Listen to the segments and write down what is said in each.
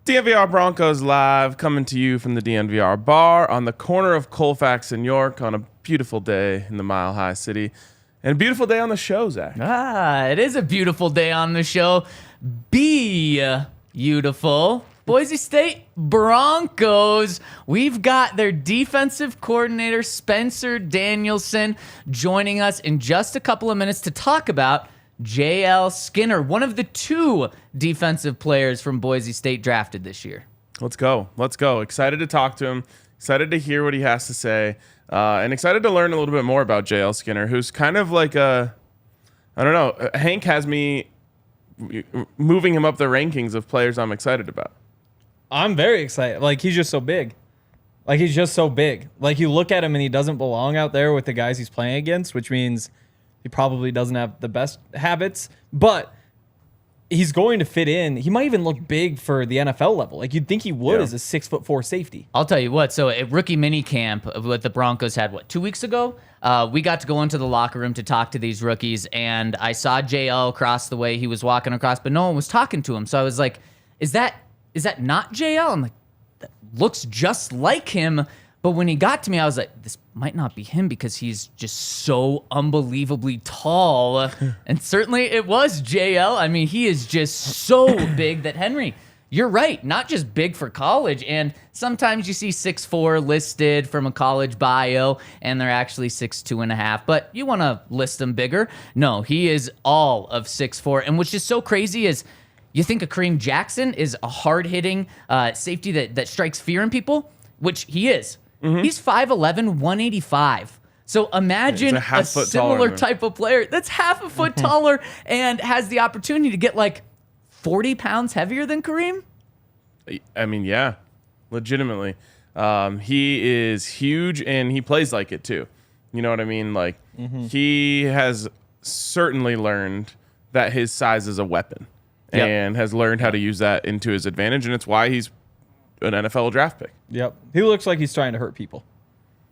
DNVR Broncos live, coming to you from the DNVR Bar on the corner of Colfax and York on a beautiful day in the Mile High City. And a beautiful day on the show, Zach. It is a beautiful day on the show. Beautiful. Boise State Broncos. We've got their defensive coordinator, Spencer Danielson, joining us in just a couple of minutes to talk about J.L. Skinner, one of the two defensive players from Boise State drafted this year. Let's go. Excited to talk to him. Excited to hear what he has to say. And excited to learn a little bit more about J.L. Skinner, who's kind of like I don't know. Hank has me moving him up the rankings of players I'm excited about. I'm very excited. Like, he's just so big. Like, you look at him and he doesn't belong out there with the guys he's playing against, which means he probably doesn't have the best habits, but he's going to fit in. He might even look big for the NFL level. Like, you'd think he would as a 6'4" safety. I'll tell you what. So at rookie mini camp, what the Broncos had, 2 weeks ago? We got to go into the locker room to talk to these rookies, and I saw JL across the way. He was walking across, but no one was talking to him. So I was like, is that not JL? I'm like, that looks just like him. But when he got to me, I was like, this might not be him because he's just so unbelievably tall. And certainly it was JL. I mean, he is just so big that Henry, you're right, not just big for college. And sometimes you see 6'4" listed from a college bio, and they're actually 6'2.5". But you want to list them bigger. No, he is all of 6'4". And what's just so crazy is you think of Kareem Jackson is a hard-hitting safety that strikes fear in people, which he is. Mm-hmm. He's 5'11", 185. So imagine a similar type of player that's half a foot taller and has the opportunity to get like 40 pounds heavier than Kareem. I mean, yeah, legitimately. He is huge and he plays like it too. You know what I mean? Like, he has certainly learned that his size is a weapon and has learned how to use that into his advantage. And it's why he's an NFL draft pick. Yep. He looks like he's trying to hurt people.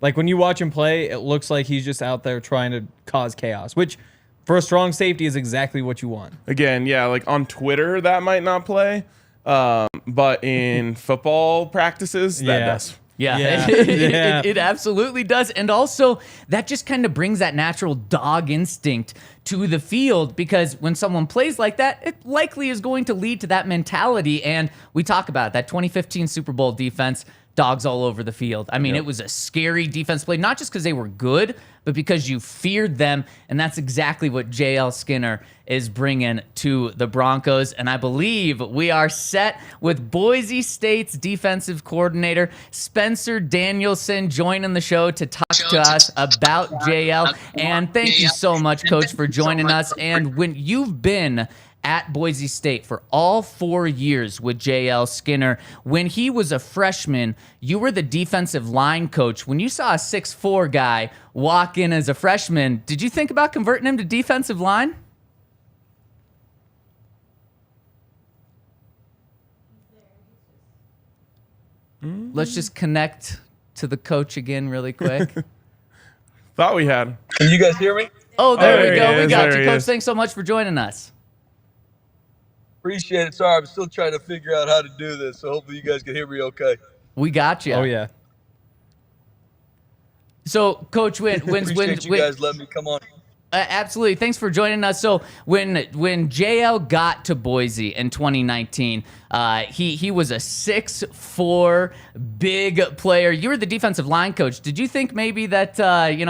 Like, when you watch him play, it looks like he's just out there trying to cause chaos, which for a strong safety is exactly what you want. Again, yeah, like on Twitter, that might not play. But in football practices, that does. Yeah. It absolutely does. And also, that just kind of brings that natural dog instinct to the field, because when someone plays like that, it likely is going to lead to that mentality. And we talk about that 2015 Super Bowl defense, dogs all over the field. I mean, it was a scary defense play, not just because they were good, but because you feared them. And that's exactly what J.L. Skinner is bringing to the Broncos. And I believe we are set with Boise State's defensive coordinator, Spencer Danielson, joining the show to talk to us about J.L. And thank you so much, Coach, for joining us. And when you've been at Boise State for all 4 years with J.L. Skinner, when he was a freshman, you were the defensive line coach. When you saw a 6'4" guy walk in as a freshman, did you think about converting him to defensive line? Let's just connect to the coach again really quick. Thought we had. Can you guys hear me? Oh, there we go. We got you, Coach. Thanks so much for joining us. Appreciate it. Sorry, I'm still trying to figure out how to do this, so hopefully you guys can hear me okay. We got you. Oh, yeah. So, Coach, when Appreciate you guys letting me come on. Absolutely. Thanks for joining us. So when JL got to Boise in 2019, he was a 6'4" big player. You were the defensive line coach. Did you think maybe that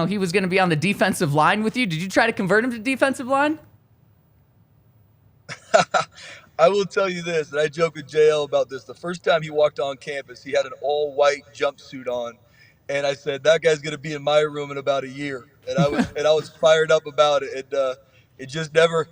he was going to be on the defensive line with you? Did you try to convert him to defensive line? I will tell you this, and I joke with JL about this. The first time he walked on campus, he had an all-white jumpsuit on, and I said, that guy's going to be in my room in about a year. And I was fired up about it. And it just never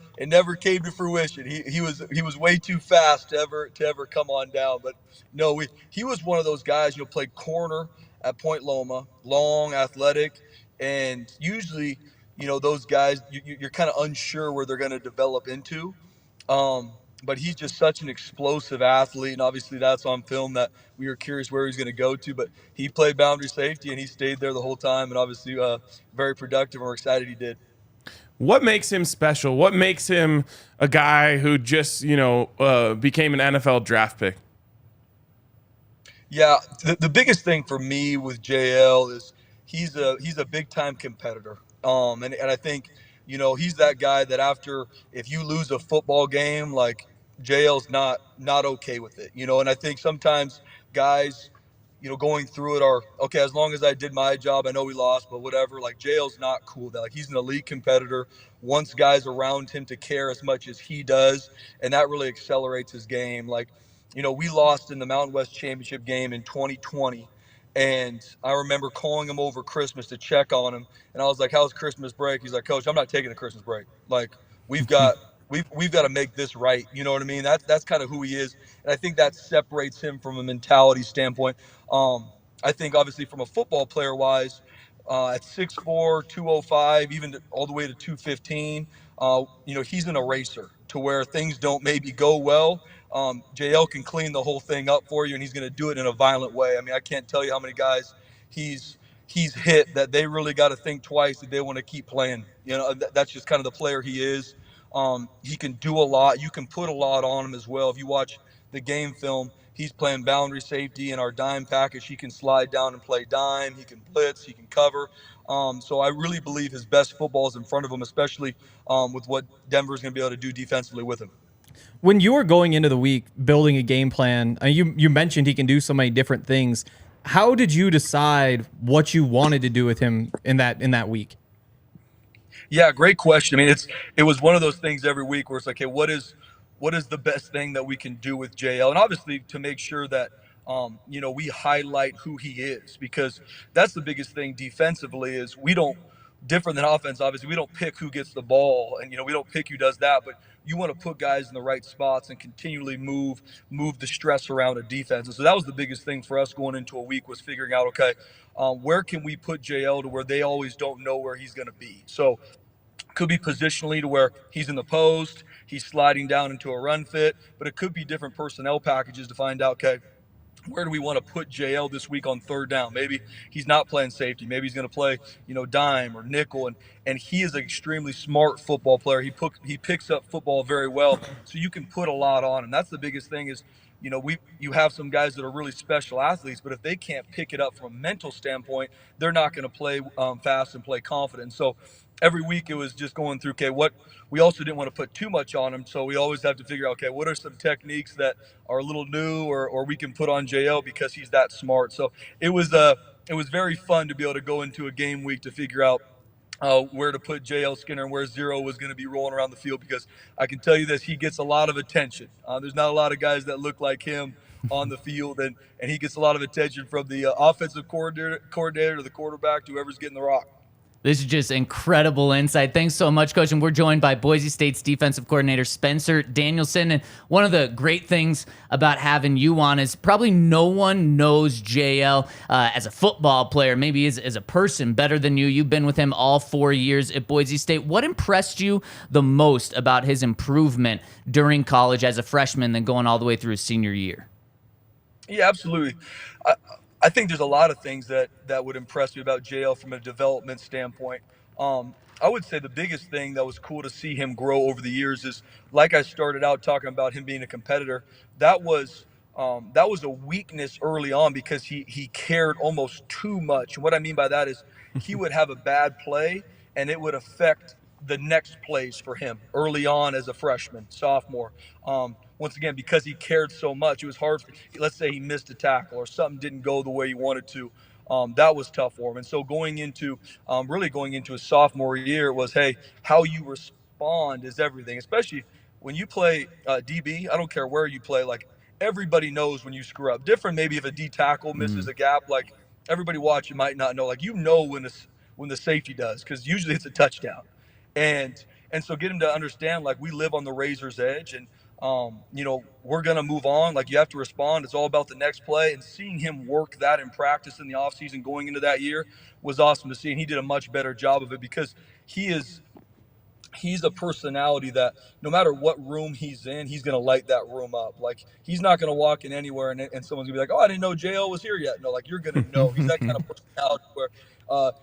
came to fruition. He was way too fast to ever come on down. But no, he was one of those guys, played corner at Point Loma, long, athletic, and usually, those guys you're kind of unsure where they're going to develop into. But he's just such an explosive athlete, and obviously that's on film that we were curious where he's going to go to. But he played boundary safety, and he stayed there the whole time, and obviously very productive, and we're excited he did. What makes him special? What makes him a guy who just, became an NFL draft pick? Yeah, the biggest thing for me with JL is he's a big time competitor. And I think, he's that guy that after, if you lose a football game, like, JL's not okay with it. And I think sometimes guys, going through it are okay, as long as I did my job, I know we lost, but whatever. Like, JL's not cool with that. Like, he's an elite competitor, wants guys around him to care as much as he does, and that really accelerates his game. Like, we lost in the Mountain West Championship game in 2020. And I remember calling him over Christmas to check on him. And I was like, "How's Christmas break?" He's like, "Coach, I'm not taking a Christmas break. Like, we've got we've got to make this right." You know what I mean? That's kind of who he is. And I think that separates him from a mentality standpoint. I think obviously from a football player wise, at 6'4", 205, even all the way to 215, he's an eraser to where things don't maybe go well. JL can clean the whole thing up for you, and he's going to do it in a violent way. I mean, I can't tell you how many guys he's hit that they really got to think twice if they want to keep playing. That's just kind of the player he is. He can do a lot. You can put a lot on him as well. If you watch the game film, he's playing boundary safety in our dime package. He can slide down and play dime. He can blitz. He can cover. So I really believe his best football is in front of him, especially with what Denver's going to be able to do defensively with him. When you were going into the week building a game plan, you mentioned he can do so many different things. How did you decide what you wanted to do with him in that week? Yeah, great question. I mean, it was one of those things every week where it's like, hey, what is the best thing that we can do with JL? And obviously to make sure that we highlight who he is, because that's the biggest thing defensively is we don't, different than offense, obviously, we don't pick who gets the ball, and we don't pick who does that, but you want to put guys in the right spots and continually move the stress around a defense. And so that was the biggest thing for us going into a week, was figuring out, okay, where can we put JL to where they always don't know where he's going to be. So could be positionally to where he's in the post, he's sliding down into a run fit, but it could be different personnel packages to find out, okay, where do we want to put JL this week on third down? Maybe he's not playing safety. Maybe he's going to play, dime or nickel. And he is an extremely smart football player. He picks up football very well. So you can put a lot on him. That's the biggest thing is, you have some guys that are really special athletes, but if they can't pick it up from a mental standpoint, they're not going to play fast and play confident. So every week it was just going through, okay, what we also didn't want to put too much on him. So we always have to figure out, okay, what are some techniques that are a little new or we can put on JL because he's that smart. So it was very fun to be able to go into a game week to figure out where to put JL Skinner and where Zero was going to be rolling around the field, because I can tell you this, he gets a lot of attention. There's not a lot of guys that look like him on the field, and he gets a lot of attention from the offensive coordinator to the quarterback to whoever's getting the rock. This is just incredible insight. Thanks so much, Coach. And we're joined by Boise State's defensive coordinator, Spencer Danielson. And one of the great things about having you on is probably no one knows JL as a football player, maybe as a person, better than you. You've been with him all 4 years at Boise State. What impressed you the most about his improvement during college as a freshman, then going all the way through his senior year? Yeah, absolutely. I think there's a lot of things that would impress me about JL from a development standpoint. I would say the biggest thing that was cool to see him grow over the years is, like I started out talking about him being a competitor, that was a weakness early on because he cared almost too much. And what I mean by that is he would have a bad play and it would affect the next plays for him early on as a freshman, sophomore. Once again, because he cared so much, it was hard. Let's say he missed a tackle or something didn't go the way he wanted to. That was tough for him. And so going into his sophomore year, it was, hey, how you respond is everything, especially when you play DB. I don't care where you play. Like, everybody knows when you screw up. Different maybe if a D tackle misses a gap. Like, everybody watching might not know. Like, when the safety does, because usually it's a touchdown. And so get him to understand, like, we live on the razor's edge, and we're going to move on. Like, you have to respond. It's all about the next play. And seeing him work that in practice in the offseason going into that year was awesome to see. And he did a much better job of it because he's a personality that no matter what room he's in, he's going to light that room up. Like, he's not going to walk in anywhere and someone's going to be like, oh, I didn't know JL was here yet. No, like, you're going to know. He's that kind of personality where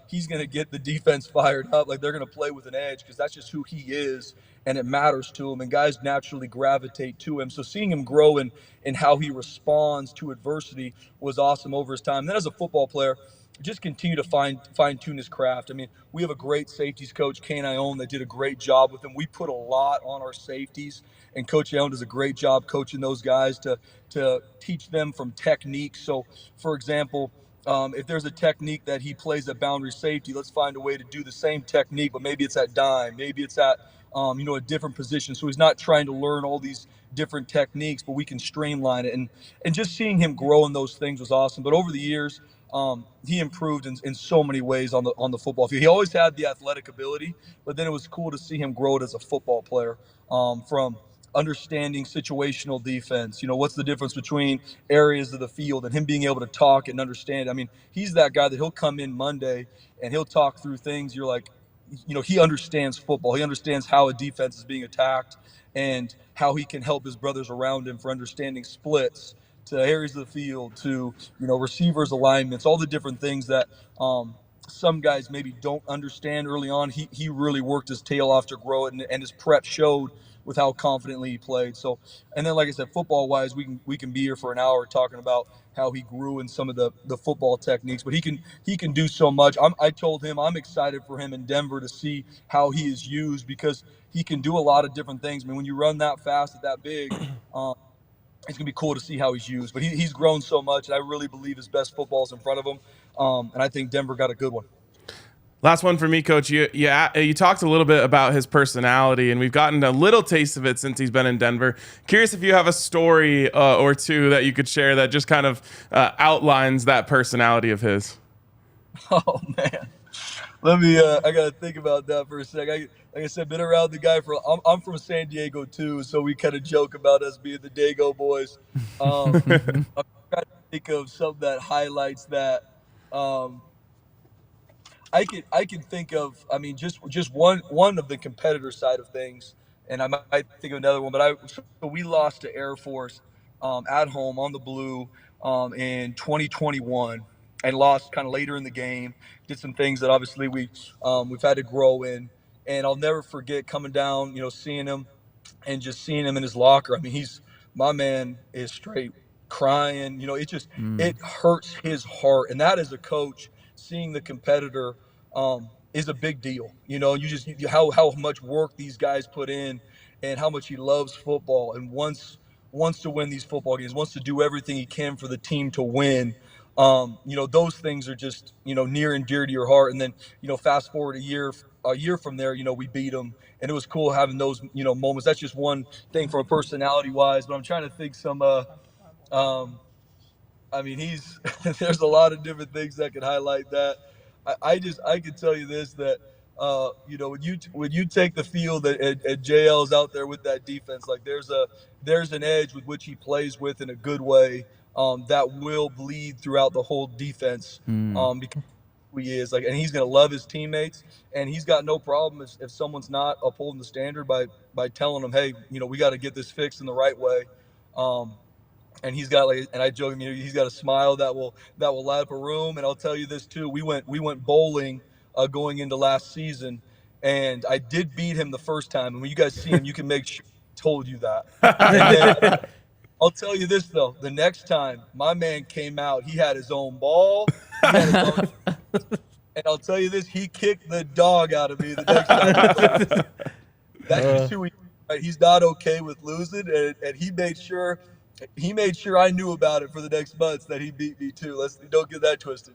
he's going to get the defense fired up. Like, they're going to play with an edge because that's just who he is. and it matters to him, and guys naturally gravitate to him. So seeing him grow in how he responds to adversity was awesome over his time. And then as a football player, just continue to fine-tune his craft. I mean, we have a great safeties coach, Kane Ione, that did a great job with him. We put a lot on our safeties, and Coach Ione does a great job coaching those guys to teach them from technique. So, for example, if there's a technique that he plays at boundary safety, let's find a way to do the same technique, but maybe it's at dime, maybe it's at a different position. So he's not trying to learn all these different techniques, but we can streamline it. And just seeing him grow in those things was awesome. But over the years, he improved in so many ways on the football field. He always had the athletic ability, but then it was cool to see him grow it as a football player, from understanding situational defense. What's the difference between areas of the field, and him being able to talk and understand. I mean, he's that guy that he'll come in Monday and he'll talk through things. You're like, he understands football. He understands how a defense is being attacked and how he can help his brothers around him for understanding splits, to areas of the field, to receivers, alignments, all the different things that some guys maybe don't understand early on. He really worked his tail off to grow it, and his prep showed with how confidently he played. So, and then like I said, football wise, we can be here for an hour talking about how he grew in some of the football techniques, but he can do so much. I told him I'm excited for him in Denver to see how he is used, because he can do a lot of different things. I mean, when you run that fast at that big, it's going to be cool to see how he's used. But he's grown so much, and I really believe his best football is in front of him. And I think Denver got a good one. Last one for me, Coach. You talked a little bit about his personality, and we've gotten a little taste of it since he's been in Denver. Curious if you have a story or two that you could share that just kind of outlines that personality of his. Oh, man. Let me I got to think about that for a second. Like I said, been around the guy I'm from San Diego too, so we kind of joke about us being the Dago boys. I'm trying to think of something that highlights that. I can think of, I mean, just one of the competitor side of things, and I might think of another one. But so we lost to Air Force at home on the Blue in 2021, and lost kind of later in the game. Did some things that obviously we've had to grow in, and I'll never forget coming down, seeing him, and just seeing him in his locker. I mean, my man is straight crying. It hurts his heart, and that as a coach, seeing the competitor is a big deal. How much work these guys put in, and how much he loves football, and wants to win these football games, wants to do everything he can for the team to win. Those things are just, near and dear to your heart. And then, fast forward a year from there, we beat them, and it was cool having those, moments. That's just one thing from a personality wise, but I'm trying to think some, I mean, there's a lot of different things that could highlight that. I can tell you this, that, when you take the field and JL's out there with that defense, like there's an edge with which he plays with in a good way, that will bleed throughout the whole defense, because he is and he's going to love his teammates, and he's got no problem if someone's not upholding the standard by telling them, hey, we got to get this fixed in the right way. And he's got and I joke, he's got a smile that will light up a room. And I'll tell you this too, we went bowling going into last season, and I did beat him the first time. And when you guys see him, you can make sure he told you that. And then, I'll tell you this though, the next time my man came out, he had his own ball. And I'll tell you this, he kicked the dog out of me the next time. That's just who he is. Right? He's not okay with losing, and he made sure I knew about it for the next months, that he beat me too. Don't get that twisted.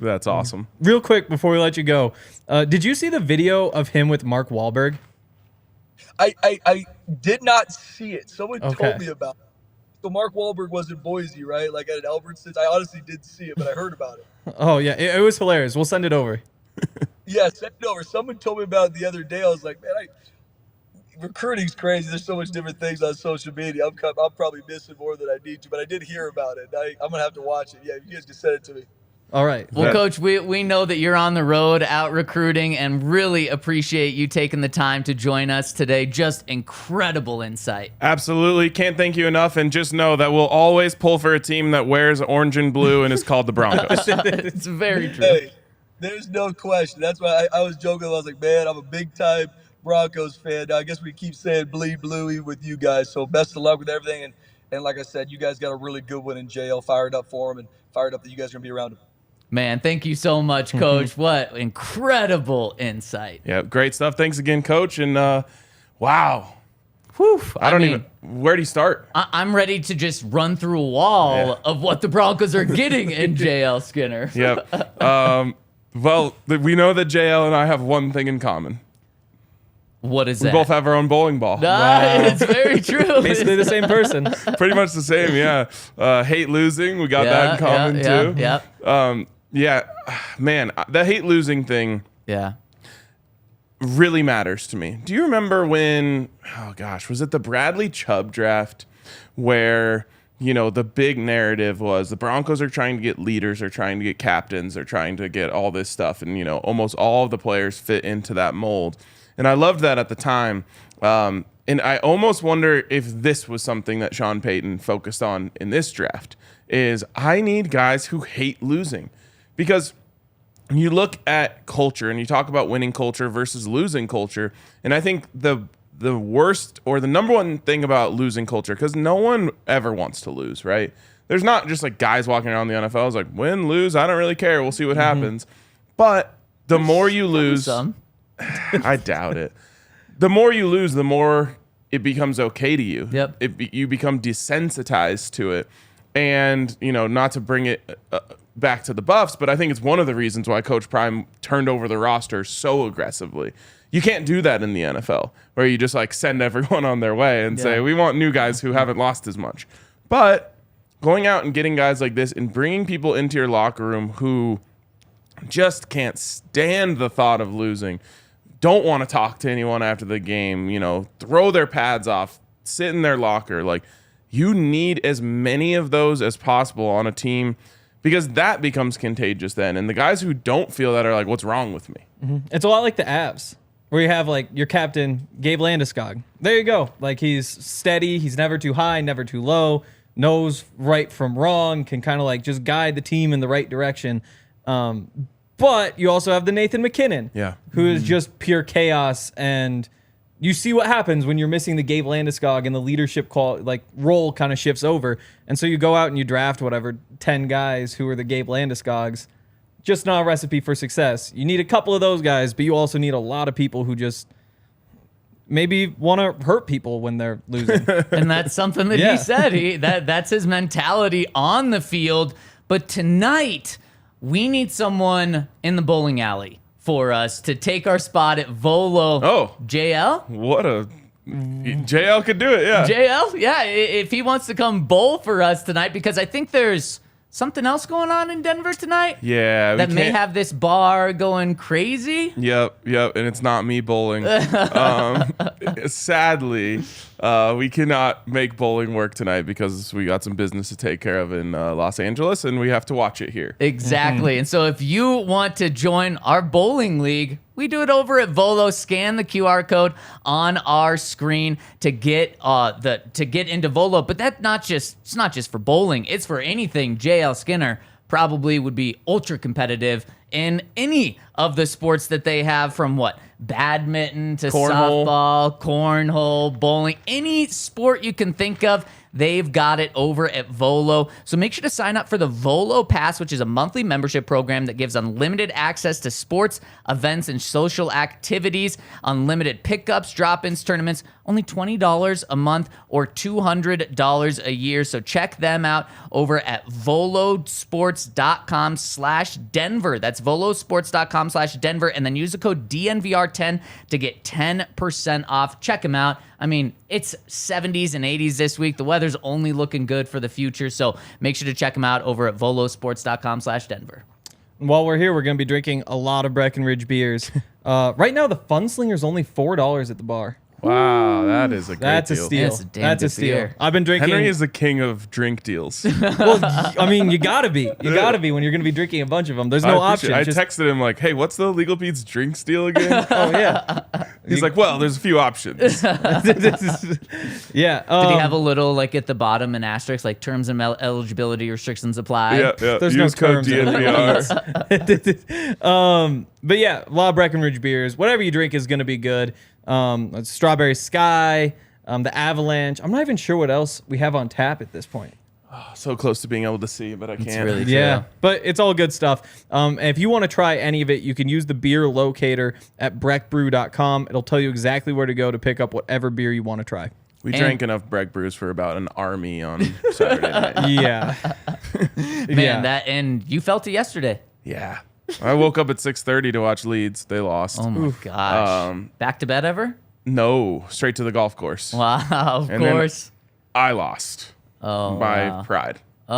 That's awesome. Real quick before we let you go, did you see the video of him with Mark Wahlberg? I did not see it. Someone told me about it. So Mark Wahlberg was in Boise, right? Like at an Albertsons. I honestly didn't see it, but I heard about it. Oh yeah, it was hilarious. We'll send it over. Yeah, send it over. Someone told me about it the other day. I was like, man, recruiting's crazy. There's so much different things on social media. I'm probably missing more than I need to, but I did hear about it. I'm gonna have to watch it. Yeah, you guys can send it to me. All right. Well, Coach, we know that you're on the road out recruiting, and really appreciate you taking the time to join us today. Just incredible insight. Absolutely. Can't thank you enough. And just know that we'll always pull for a team that wears orange and blue and is called the Broncos. It's very true. Hey, there's no question. That's why I was joking. I was like, man, I'm a big time Broncos fan. I guess we keep saying bleed bluey with you guys. So best of luck with everything. And like I said, you guys got a really good one in jail. Fired up for him and fired up that you guys are going to be around him. Man, thank you so much, Coach. What incredible insight. Yeah, great stuff. Thanks again, Coach. And wow. Whew, I don't even, where do you start? I'm ready to just run through a wall of what the Broncos are getting in JL Skinner. Yep. Well, we know that JL and I have one thing in common. What is We that? both have our own bowling ball. It's very true. Basically the same person. Pretty much the same, yeah. Hate losing. We got that in common, too. Yeah, man, the hate losing thing really matters to me. Do you remember when, oh gosh, was it the Bradley Chubb draft where, you know, the big narrative was the Broncos are trying to get leaders, they're trying to get captains, they're trying to get all this stuff. And, you know, almost all of the players fit into that mold. And I loved that at the time. And I almost wonder if this was something that Sean Payton focused on in this draft is I need guys who hate losing. Because you look at culture and you talk about winning culture versus losing culture. And I think the worst or the number one thing about losing culture, because no one ever wants to lose, right? There's not just like guys walking around the NFL is like, win, lose, I don't really care. We'll see what happens. But the more you lose, I doubt it. The more you lose, the more it becomes okay to you. You become desensitized to it. And, you know, not to bring it back to the Buffs, but I think it's one of the reasons why Coach Prime turned over the roster so aggressively. You can't do that in the NFL, where you just like send everyone on their way and say, we want new guys who haven't lost as much. But going out and getting guys like this and bringing people into your locker room who just can't stand the thought of losing, don't want to talk to anyone after the game, you know, throw their pads off, sit in their locker. Like, you need as many of those as possible on a team because that becomes contagious then. And the guys who don't feel that are like, what's wrong with me? It's a lot like the Avs, where you have like your captain, Gabe Landeskog. There you go. Like, he's steady. He's never too high, never too low, knows right from wrong, can kind of like just guide the team in the right direction. But you also have the Nathan McKinnon, who is just pure chaos. And you see what happens when you're missing the Gabe Landeskog and the leadership role kind of shifts over. And so you go out and you draft 10 guys who are the Gabe Landeskogs. Just not a recipe for success. You need a couple of those guys, but you also need a lot of people who just maybe want to hurt people when they're losing. And that's something that he said. That's his mentality on the field. But tonight, we need someone in the bowling alley for us to take our spot at Volo. Oh. JL? JL could do it, yeah. JL? Yeah, if he wants to come bowl for us tonight, because I think there's something else going on in Denver tonight. Yeah. That may have this bar going crazy. Yep. And it's not me bowling. Sadly, we cannot make bowling work tonight because we got some business to take care of in Los Angeles, and we have to watch it here. Exactly. And so if you want to join our bowling league, we do it over at Volo. Scan the QR code on our screen to get into Volo. But it's not just for bowling. It's for anything. JL Skinner probably would be ultra competitive in any of the sports that they have, from badminton to softball, cornhole, bowling, any sport you can think of. They've got it over at Volo. So make sure to sign up for the Volo Pass, which is a monthly membership program that gives unlimited access to sports, events, and social activities, unlimited pickups, drop-ins, tournaments, only $20 a month or $200 a year. So check them out over at volosports.com/Denver. That's volosports.com/Denver. And then use the code DNVR10 to get 10% off. Check them out. I mean, it's 70s and 80s this week. The weather's only looking good for the future. So make sure to check them out over at volosports.com/Denver. While we're here, we're going to be drinking a lot of Breckenridge beers. Right now, the Funslinger's only $4 at the bar. Wow, that is a great deal. Steal. That's a steal. Beer. I've been drinking. Henry is the king of drink deals. Well, I mean, you gotta be. You gotta be when you're gonna be drinking a bunch of them. There's no option. I texted him like, "Hey, what's the Legal Pete's drinks deal again?" Oh yeah. He's like, "Well, there's a few options." Yeah. Did he have a little at the bottom an asterisk terms and eligibility restrictions apply? Yeah. There's Use no code terms. DNVR. But yeah, a lot of Breckenridge beers. Whatever you drink is gonna be good. Strawberry Sky, the Avalanche. I'm not even sure what else we have on tap at this point. So close to being able to see, but I can't. really Yeah, true. but it's all good stuff. And if you want to try any of it, you can use the beer locator at breckbrew.com. It'll tell you exactly where to go to pick up whatever beer you want to try. We drank enough Breck brews for about an army on Saturday night. Yeah. Man, and you felt it yesterday. Yeah. I woke up at 6:30 to watch Leeds. They lost. Oh my gosh. Back to bed ever? No, straight to the golf course. Wow, of And then course. I lost by pride. Oh,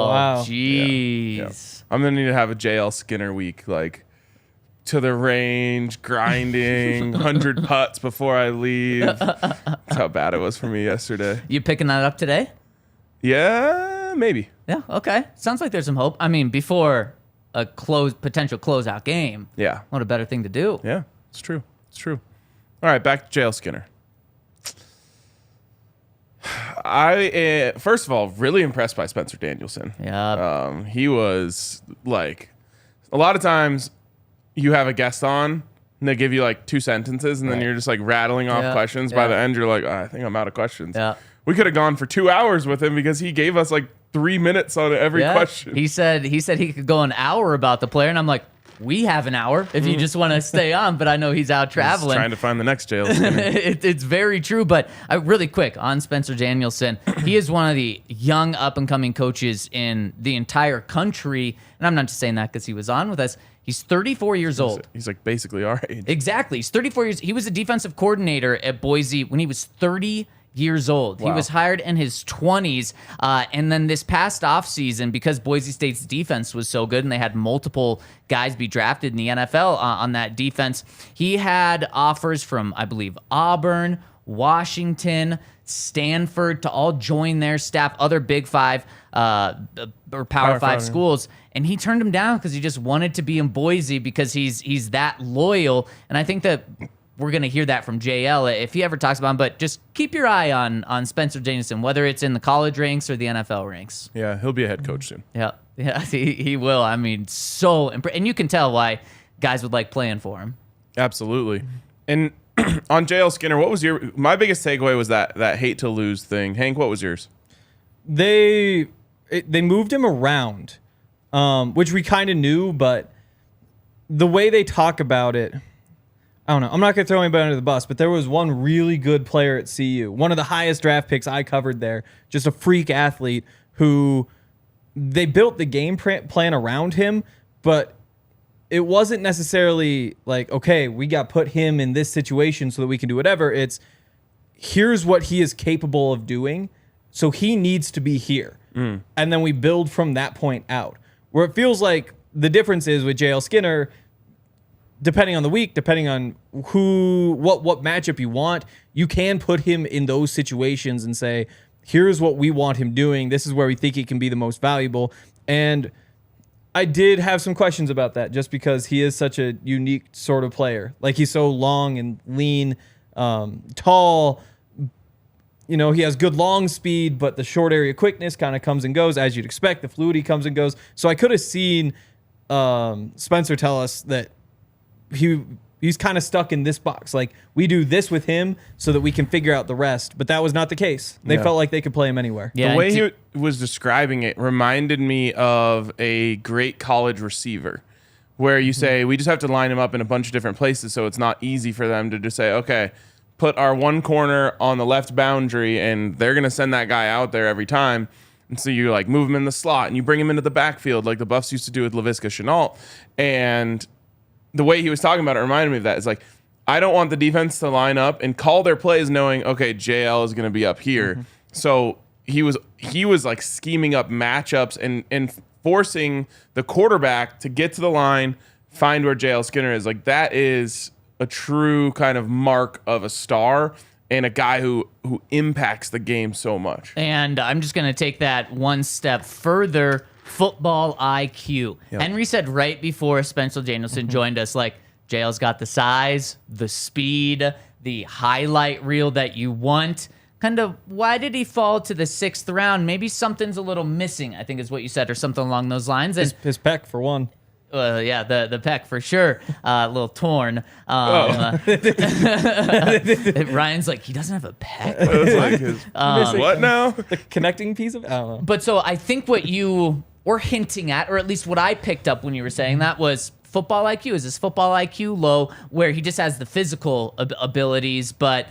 Wow. jeez. Yeah. I'm going to need to have a JL Skinner week, like to the range, grinding, 100 putts before I leave. That's how bad it was for me yesterday. You picking that up today? Yeah, maybe. Yeah, okay. Sounds like there's some hope. I mean, before a potential closeout game. Yeah. What a better thing to do. Yeah, it's true. It's true. All right, back to JL Skinner. I first of all really impressed by Spencer Danielson. Yeah. He was like, a lot of times you have a guest on and they give you like 2 sentences and then you're just like rattling off questions. By the end, you're like, I think I'm out of questions. Yeah. We could have gone for 2 hours with him because he gave us like 3 minutes on every question. He said he could go an hour about the player, and I'm like, we have an hour if you just want to stay on, but I know he's out traveling. He's trying to find the next JL Skinner. It's very true, but really quick on Spencer Danielson, he is one of the young up-and-coming coaches in the entire country, and I'm not just saying that because he was on with us. He's 34 years old. He's like basically our age. Exactly. He's 34 years. He was a defensive coordinator at Boise when he was 30 years old. Wow. He was hired in his 20s. And then this past offseason, because Boise State's defense was so good and they had multiple guys be drafted in the NFL on that defense, he had offers from, I believe, Auburn, Washington, Stanford to all join their staff, other Big Five or Power Five schools. And he turned them down because he just wanted to be in Boise because he's that loyal. And I think that we're going to hear that from JL if he ever talks about him. But just keep your eye on Spencer Danielson, whether it's in the college ranks or the NFL ranks. Yeah, he'll be a head coach soon. Yeah, he will. I mean, and you can tell why guys would like playing for him. Absolutely. And on JL Skinner, what was my biggest takeaway was that hate to lose thing. Hank, what was yours? They moved him around, which we kind of knew, but the way they talk about it, I don't know. I'm not going to throw anybody under the bus, but there was one really good player at CU, one of the highest draft picks I covered there, just a freak athlete who they built the game plan around him, but it wasn't necessarily like, okay, we got put him in this situation so that we can do whatever. It's here's what he is capable of doing, so he needs to be here. And then we build from that point out. Where it feels like the difference is with JL Skinner, depending on the week, depending on what matchup you want, you can put him in those situations and say, here's what we want him doing. This is where we think he can be the most valuable. And I did have some questions about that just because he is such a unique sort of player. Like, he's so long and lean, tall. You know, he has good long speed, but the short area quickness kind of comes and goes as you'd expect. The fluidity comes and goes. So I could have seen Spencer tell us that he's kind of stuck in this box. Like, we do this with him so that we can figure out the rest. But that was not the case. They felt like they could play him anywhere. Yeah, the way he was describing it reminded me of a great college receiver where you say, we just have to line him up in a bunch of different places so it's not easy for them to just say, okay, put our one corner on the left boundary and they're going to send that guy out there every time. And so you like move him in the slot and you bring him into the backfield like the Buffs used to do with Laviska Shenault. And the way he was talking about it reminded me of that. It's like, I don't want the defense to line up and call their plays knowing, okay, JL is going to be up here. So he was like scheming up matchups and forcing the quarterback to get to the line, find where JL Skinner is. Like, that is a true kind of mark of a star and a guy who impacts the game so much. And I'm just going to take that one step further. Football IQ. Yep. Henry said right before Spencer Danielson joined us, like, JL's got the size, the speed, the highlight reel that you want. Kind of, why did he fall to the 6th round? Maybe something's a little missing, I think is what you said, or something along those lines. And His pec, for one. Yeah, the pec for sure, a little torn. Ryan's like, he doesn't have a pec. I was like, what now? The connecting piece of I don't know. But so I think what you were hinting at, or at least what I picked up when you were saying that, was football IQ. Is his football IQ low, where he just has the physical abilities, but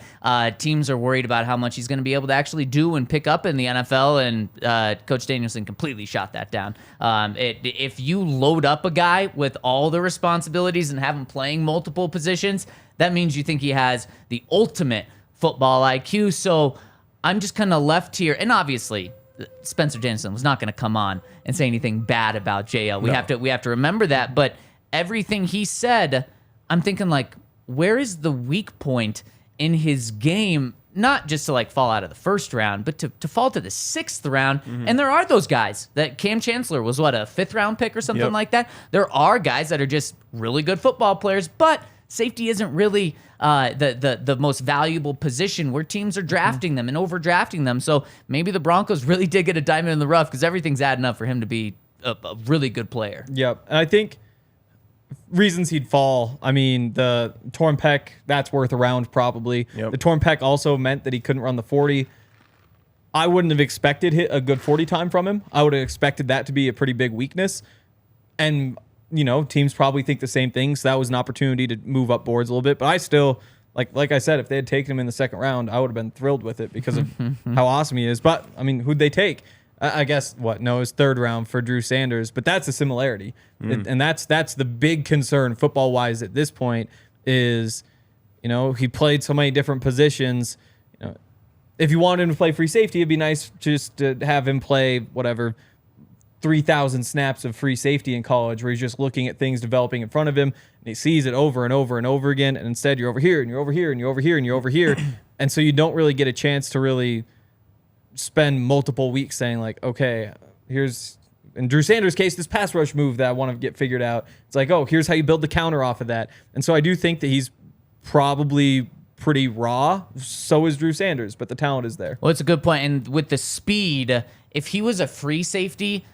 teams are worried about how much he's going to be able to actually do and pick up in the NFL? And Coach Danielson completely shot that down. If you load up a guy with all the responsibilities and have him playing multiple positions, that means you think he has the ultimate football IQ. So I'm just kind of left here, and obviously Spencer Danielson was not going to come on and say anything bad about JL. We have to remember that, but everything he said, I'm thinking, like, where is the weak point in his game? Not just to like fall out of the first round, but to fall to the 6th round. And there are those guys that Cam Chancellor was, what, a 5th round pick or something like that. There are guys that are just really good football players, but safety isn't really the most valuable position where teams are drafting them and overdrafting them. So maybe the Broncos really did get a diamond in the rough, because everything's adding up for him to be a really good player. Yep. And I think reasons he'd fall, I mean, the torn pec, that's worth a round probably. Yep. The torn pec also meant that he couldn't run the 40. I wouldn't have expected a good 40 time from him. I would have expected that to be a pretty big weakness. And, you know, teams probably think the same thing, so that was an opportunity to move up boards a little bit. But I still, like I said, if they had taken him in the 2nd round, I would have been thrilled with it because of how awesome he is. But, I mean, who'd they take? I guess it was 3rd round for Drew Sanders, but that's a similarity. And that's the big concern football-wise at this point is, you know, he played so many different positions. You know, if you wanted him to play free safety, it'd be nice just to have him play, 3,000 snaps of free safety in college where he's just looking at things developing in front of him, and he sees it over and over and over again, and instead you're over here, and you're over here, and you're over here, and you're over here. And so you don't really get a chance to really spend multiple weeks saying, like, okay, here's, in Drew Sanders' case, this pass rush move that I want to get figured out. It's like, oh, here's how you build the counter off of that. And so I do think that he's probably pretty raw. So is Drew Sanders, but the talent is there. Well, it's a good point. And with the speed, if he was a free safety,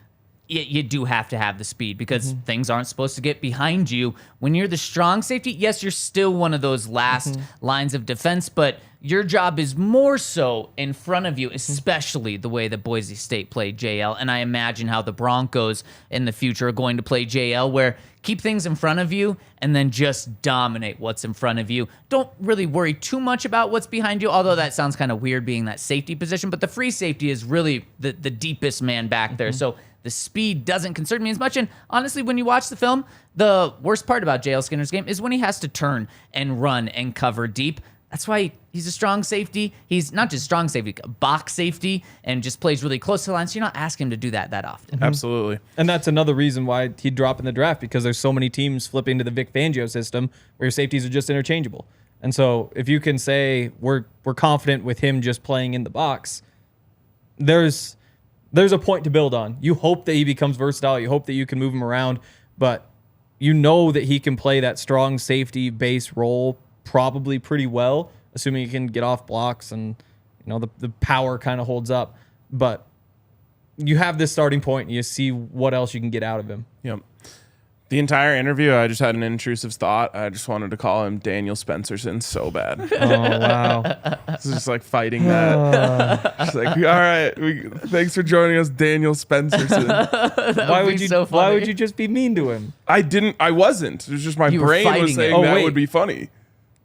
you do have to have the speed, because things aren't supposed to get behind you. When you're the strong safety, yes, you're still one of those last lines of defense, but your job is more so in front of you, especially the way that Boise State played JL. And I imagine how the Broncos in the future are going to play JL, where keep things in front of you and then just dominate what's in front of you. Don't really worry too much about what's behind you, although that sounds kind of weird being that safety position, but the free safety is really the deepest man back there. So the speed doesn't concern me as much. And honestly, when you watch the film, the worst part about JL Skinner's game is when he has to turn and run and cover deep. That's why he's a strong safety. He's not just strong safety, box safety, and just plays really close to the line. So you're not asking him to do that often. Absolutely. And that's another reason why he'd drop in the draft, because there's so many teams flipping to the Vic Fangio system where your safeties are just interchangeable. And so if you can say we're confident with him just playing in the box, there's a point to build on. You hope that he becomes versatile. You hope that you can move him around, but you know that he can play that strong safety base role probably pretty well, assuming he can get off blocks and, you know, the power kind of holds up. But you have this starting point and you see what else you can get out of him. Yep. The entire interview, I just had an intrusive thought. I just wanted to call him Daniel Spencerson so bad. Oh, wow. It's just like fighting that. Just like, all right, thanks for joining us, Daniel Spencerson. Why would you just be mean to him? I wasn't. It was just my brain was saying that would be funny.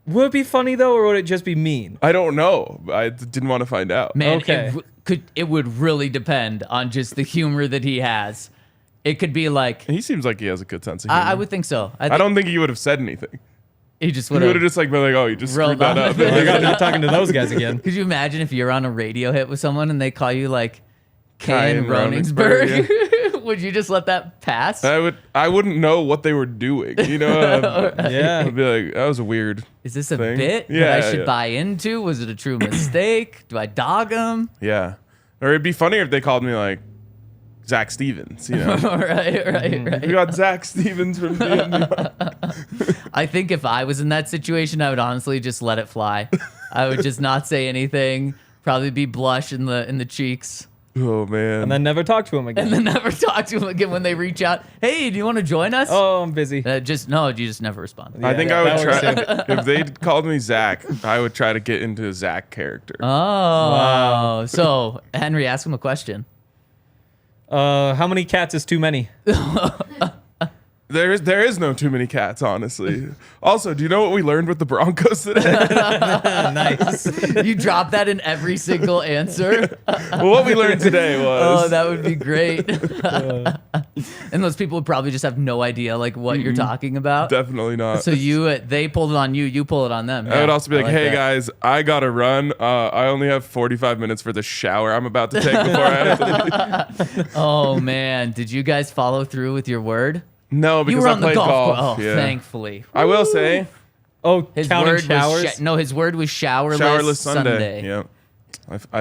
Would it be funny, though, or would it just be mean? I don't know. I didn't want to find out. Man, okay. It would really depend on just the humor that he has. It could be like... He seems like he has a good sense of humor. I would think so. I don't think he would have said anything. He just would have just like been like, oh, you just screwed that up. I'm not talking to those guys again. Could you imagine if you're on a radio hit with someone and they call you like Ken Koenigsberg? Yeah. Would you just let that pass? I wouldn't know what they were doing. You know? Yeah. I'd be like, that was a weird Is this a thing. bit that I should buy into? Was it a true mistake? Do I dog him? Yeah. Or it'd be funnier if they called me like Zac Stevens, you know? right. We got Zac Stevens from DNVR. I think if I was in that situation, I would honestly just let it fly. I would just not say anything, probably be blush in the cheeks. Oh man. and then never talk to him again. And then never talk to him again when they reach out. Hey, do you want to join us? Oh, I'm busy. You just never respond. I think Yeah, I would that try if they called me Zach. I would try to get into a Zach character. Oh, so Henry, ask him a question. How many cats is too many? There is no too many cats, honestly. Also, do you know what we learned with the Broncos today? Nice. You drop that in every single answer. Well, what we learned today was Oh, that would be great. And those people would probably just have no idea like what you're talking about. definitely not. So they pulled it on you, you pull it on them. I would also be like, hey that. guys, I gotta run. I only have 45 minutes for the shower I'm about to take before I have to leave. Oh man, did you guys follow through with your word? No, You because were I on the played golf golf. course. Oh, yeah. thankfully. I will say, Oh, His counting word showers. was his word was showerless, showerless Sunday. Sunday.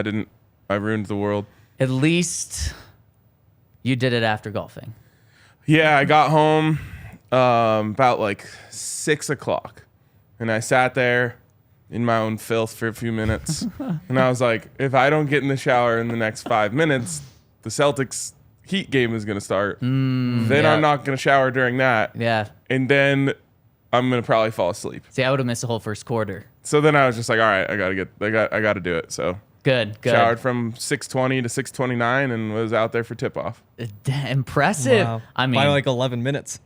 Yeah, I ruined the world. At least you did it after golfing. Yeah, I got home about like 6 o'clock, and I sat there in my own filth for a few minutes, and I was like, if I don't get in the shower in the next 5 minutes, the Celtics Heat game is gonna start. Then yeah. I'm not gonna shower during that, Yeah. and then I'm gonna probably fall asleep. See, I would have missed the whole first quarter. So then I was just like, all right, I gotta do it. So Good. showered from 6:20 to 6:29 and was out there for tip off. Impressive. Wow. I mean, By like 11 minutes.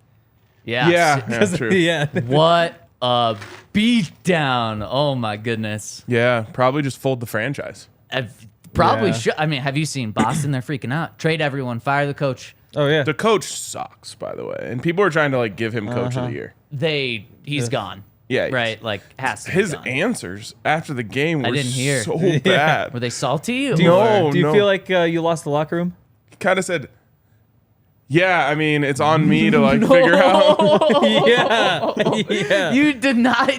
yeah. Yeah, true. Yeah. What a beatdown. Oh my goodness. Yeah, probably just fold the franchise. Probably Yeah. should. I mean, have you seen Boston? They're freaking out. Trade everyone. Fire the coach. Oh yeah. The coach sucks, by the way, and people are trying to like give him coach of the year. He's gone. Yeah, Right. Like has to be his gone. answers after the game were didn't hear. so bad. Were they salty? Do you, No, do you no. feel like you lost the locker room? He kind of said, "Yeah, I mean, it's on me to like figure out." Yeah. Yeah. You deny.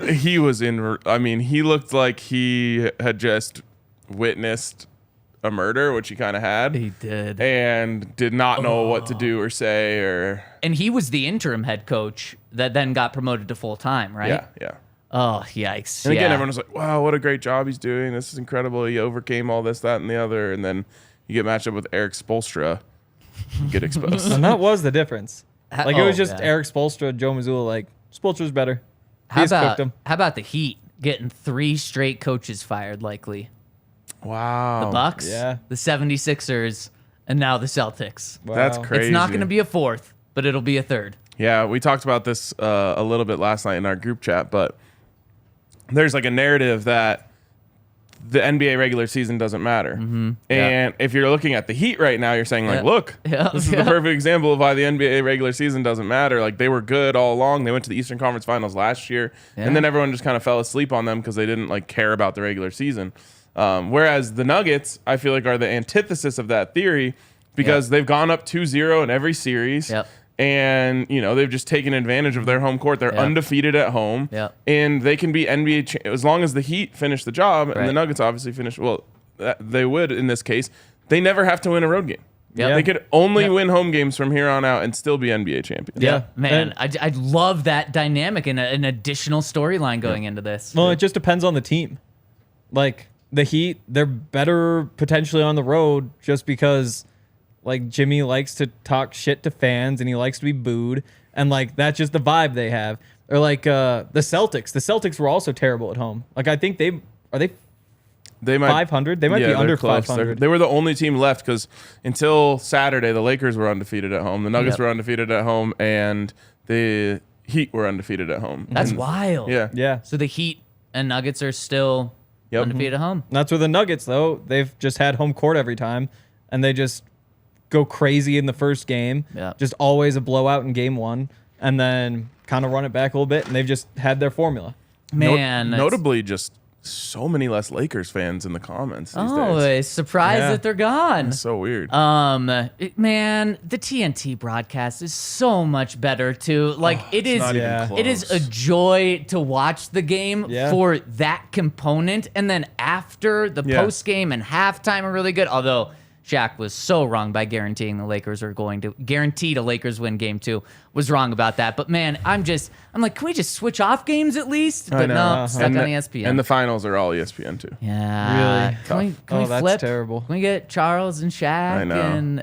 He was in. I mean, he looked like he had just witnessed a murder, which he kind of had. He did. And did not know what to do or say or. And he was the interim head coach that then got promoted to full time, right? Yeah, yeah. Oh, yikes. And again, yeah. everyone was like, wow, what a great job he's doing. This is incredible. He overcame all this, that, and the other. And then you get matched up with Eric Spoelstra, you get exposed. And that was the difference. Like it was just yeah. Eric Spoelstra, Joe Mazzulla. Like Spoelstra's better. How He's about, cooked him. how about the Heat getting 3 straight coaches fired, likely? Wow. The Bucks, yeah. the 76ers, and now the Celtics. Wow. That's crazy. It's not going to be a 4th, but it'll be a 3rd. Yeah, we talked about this a little bit last night in our group chat, but there's like a narrative that the NBA regular season doesn't matter. Mm-hmm. And if you're looking at the Heat right now, you're saying like, Yeah. look, Yeah. this is the perfect example of why the NBA regular season doesn't matter. Like they were good all along. They went to the Eastern Conference Finals last year, Yeah. and then everyone just kind of fell asleep on them because they didn't like care about the regular season. Whereas the Nuggets, I feel like, are the antithesis of that theory because they've gone up 2-0 in every series. Yep. And, you know, they've just taken advantage of their home court. They're Yep. undefeated at home. Yep. And they can be NBA as long as the Heat finish the job and Right. the Nuggets obviously finish. Well, they would in this case. They never have to win a road game. Yep. They could only Yep. win home games from here on out and still be NBA champions. Yeah. Man, And- I love that dynamic and an additional storyline going into this. Well, it just depends on the team. Like the Heat, they're better potentially on the road just because like Jimmy likes to talk shit to fans and he likes to be booed. And like that's just the vibe they have. Or like the Celtics. The Celtics were also terrible at home. Like I think they They might 500? They might be they're under close. 500. They were the only team left because until Saturday, the Lakers were undefeated at home, the Nuggets Yep. were undefeated at home, and the Heat were undefeated at home. That's And- wild. Yeah. Yeah. So the Heat and Nuggets are still Yep. undefeated at home. That's where the Nuggets, though, they've just had home court every time, and they just go crazy in the first game. Yeah. Just always a blowout in game one, and then kind of run it back a little bit, and they've just had their formula. Man, that's- notably, just so many less Lakers fans in the comments these Oh, days. surprised Yeah. that they're gone. It's so weird. Man, the TNT broadcast is so much better too. Like it is, not even Yeah. it is close. a joy to watch the game Yeah. for that component, and then after the Yeah. post game and halftime are really good. Although Shaq was so wrong by guaranteeing the Lakers are going to guaranteed a Lakers win game 2. Was wrong about that. But man, I'm like, can we just switch off games at least? But no, stuck on ESPN. And the finals are all ESPN too. Yeah. Really? Can we flip? That's terrible. Can we get Charles and Shaq I know. and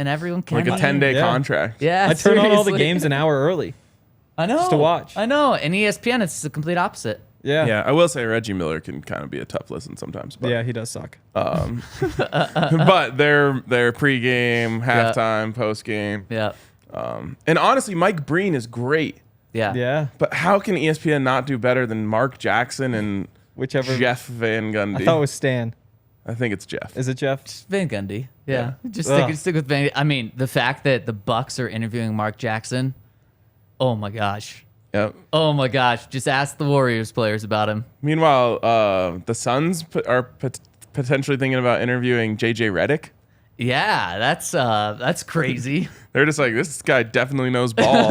everyone can? Like a 10-day Yeah. contract. Yeah. I turn on all the seriously. games an hour early. I know. just to watch. I know. And ESPN, it's the complete opposite. Yeah. Yeah, I will say Reggie Miller can kind of be a tough listen sometimes. But, Yeah, he does suck. but their pregame, halftime, postgame. Yeah. And honestly, Mike Breen is great. Yeah. Yeah. But how can ESPN not do better than Mark Jackson and Whichever. Jeff Van Gundy? I thought it was Stan. I think it's Jeff. Is it Jeff? Van Gundy. Yeah. Just Ugh. stick with Van. I mean, the fact that the Bucks are interviewing Mark Jackson. Oh my gosh. Yep. Oh my gosh. Just ask the Warriors players about him. Meanwhile, the Suns are potentially thinking about interviewing JJ Redick. Yeah, that's crazy. They're just like, this guy definitely knows ball.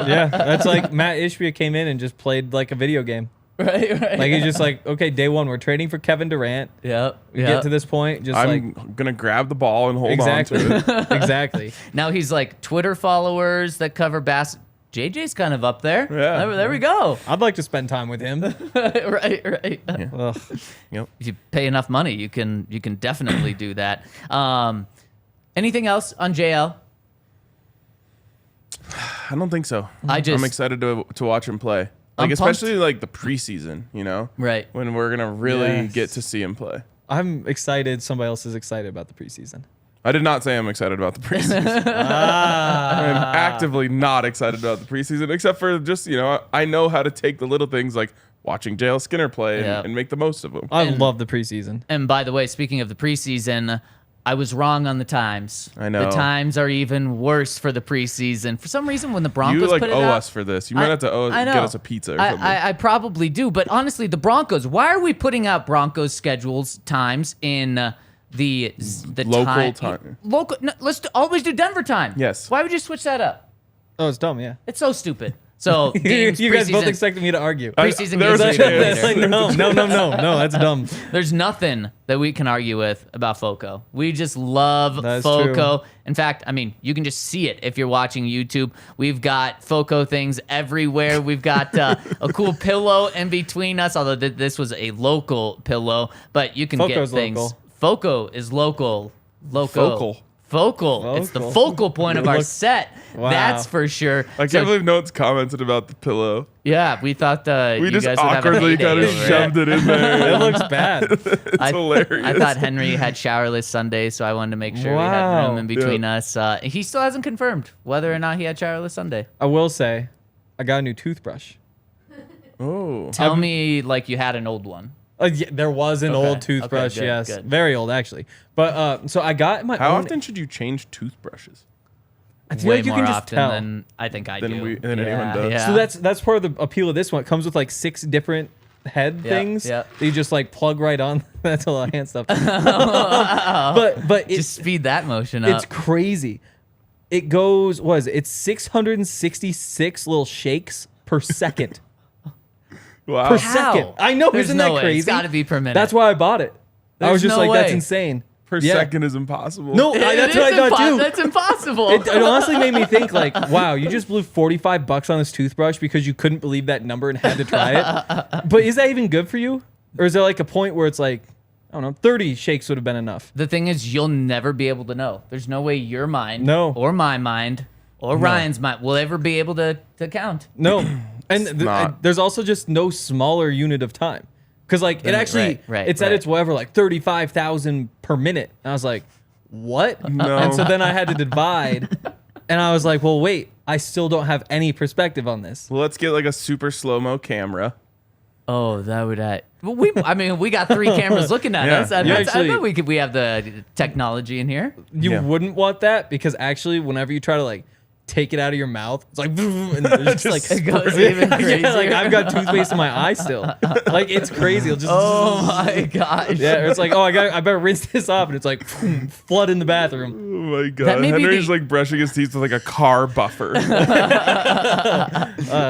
Yeah. That's like Matt Ishbia came in and just played like a video game. right. Like he's just like, okay, day one, we're trading for Kevin Durant. Yep. We get to this point, just I'm like gonna grab the ball and hold exactly, on to it. exactly. Now he's like Twitter followers that cover JJ's kind of up there. Yeah. There we go. I'd like to spend time with him. right. Ugh. Yep. If you pay enough money, you can definitely do that. Anything else on JL? I don't think so. I'm excited to watch him play. I'm Like especially like the preseason, Right. when we're gonna really Yes. get to see him play. I'm excited. Somebody else is excited about the preseason. I did not say I'm excited about the preseason. I'm actively not excited about the preseason, except for just I know how to take the little things like watching JL Skinner play Yeah. and make the most of them. I love the preseason. And by the way, speaking of the preseason, I was wrong on the times. I know. The times are even worse for the preseason. For some reason, when the Broncos You like put it owe out, us for this. You might have to I know. get us a pizza or something. I probably do, but honestly, the Broncos. Why are we putting out Broncos schedules times in the Local time. Local. No, always do Denver time. Yes. Why would you switch that up? Oh, it's dumb. Yeah. It's so stupid. So games, you guys both preseason- expected me to argue. preseason there was games a are chance. later. It's like, no, that's dumb. There's nothing that we can argue with about FOCO. We just love That's FOCO. true. In fact, I mean, you can just see it if you're watching YouTube. We've got FOCO things everywhere. We've got a cool pillow in between us, although this was a local pillow, but you can FOCO's get things. local. FOCO is local. Focal. Focal. It's the Focal. focal point of our set. Wow. That's for sure. I So, can't believe no one's commented about the pillow. yeah, we thought We you just guys would have a awkwardly heyday kind of over it. shoved it in there. It looks bad. It's hilarious. I thought Henry had showerless Sunday, so I wanted to make sure we had Wow. room in between us. He still hasn't confirmed whether or not he had showerless Sunday. I will say, I got a new toothbrush. Oh. Tell me like you had an old one. Yeah, there was an Okay, old toothbrush, okay, good, yes. good. Very old, actually. But so I got my How own. often should you change toothbrushes? I feel Way like you more can just often tell. than I think I do. Than anyone does. Yeah. So that's part of the appeal of this one. It comes with like 6 different head Yeah, things yeah. that you just like plug right on. That's a lot of hand stuff. but Just speed that motion it's up. crazy. It goes, what is it? It's 666 little shakes per second. Wow. Per How? second. I know, There's isn't no that way. crazy? It's got to be per minute. That's why I bought it. I There's was just no like, that's way. insane. Per Yeah. second is impossible. No, that's what I thought too. That's impossible. It honestly made me think like, wow, you just blew $45 on this toothbrush because you couldn't believe that number and had to try it. But is that even good for you? Or is there like a point where it's like, I don't know, 30 shakes would have been enough? The thing is, you'll never be able to know. There's no way your mind, No. or my mind, or Ryan's mind will ever be able to count. No. And not. there's also just no smaller unit of time. Because like it actually, it's at its whatever, like 35,000 per minute. And I was like, what? No. And so then I had to divide. And I was like, well, wait, I still don't have any perspective on this. Well, let's get like a super slow-mo camera. Oh, that would well, we got 3 cameras looking at Yeah. us. I You bet actually- we have the technology in here. You Yeah. wouldn't want that because actually, whenever you try to like take it out of your mouth. It's like, and it's just like, It goes even crazier. yeah, like I've got toothpaste in my eye still. Like it's crazy. It'll just, Oh my gosh. yeah. Or it's like, oh, I better rinse this off, and it's like flood in the bathroom. Oh my god. That may be Henry's the- like brushing his teeth with like a car buffer.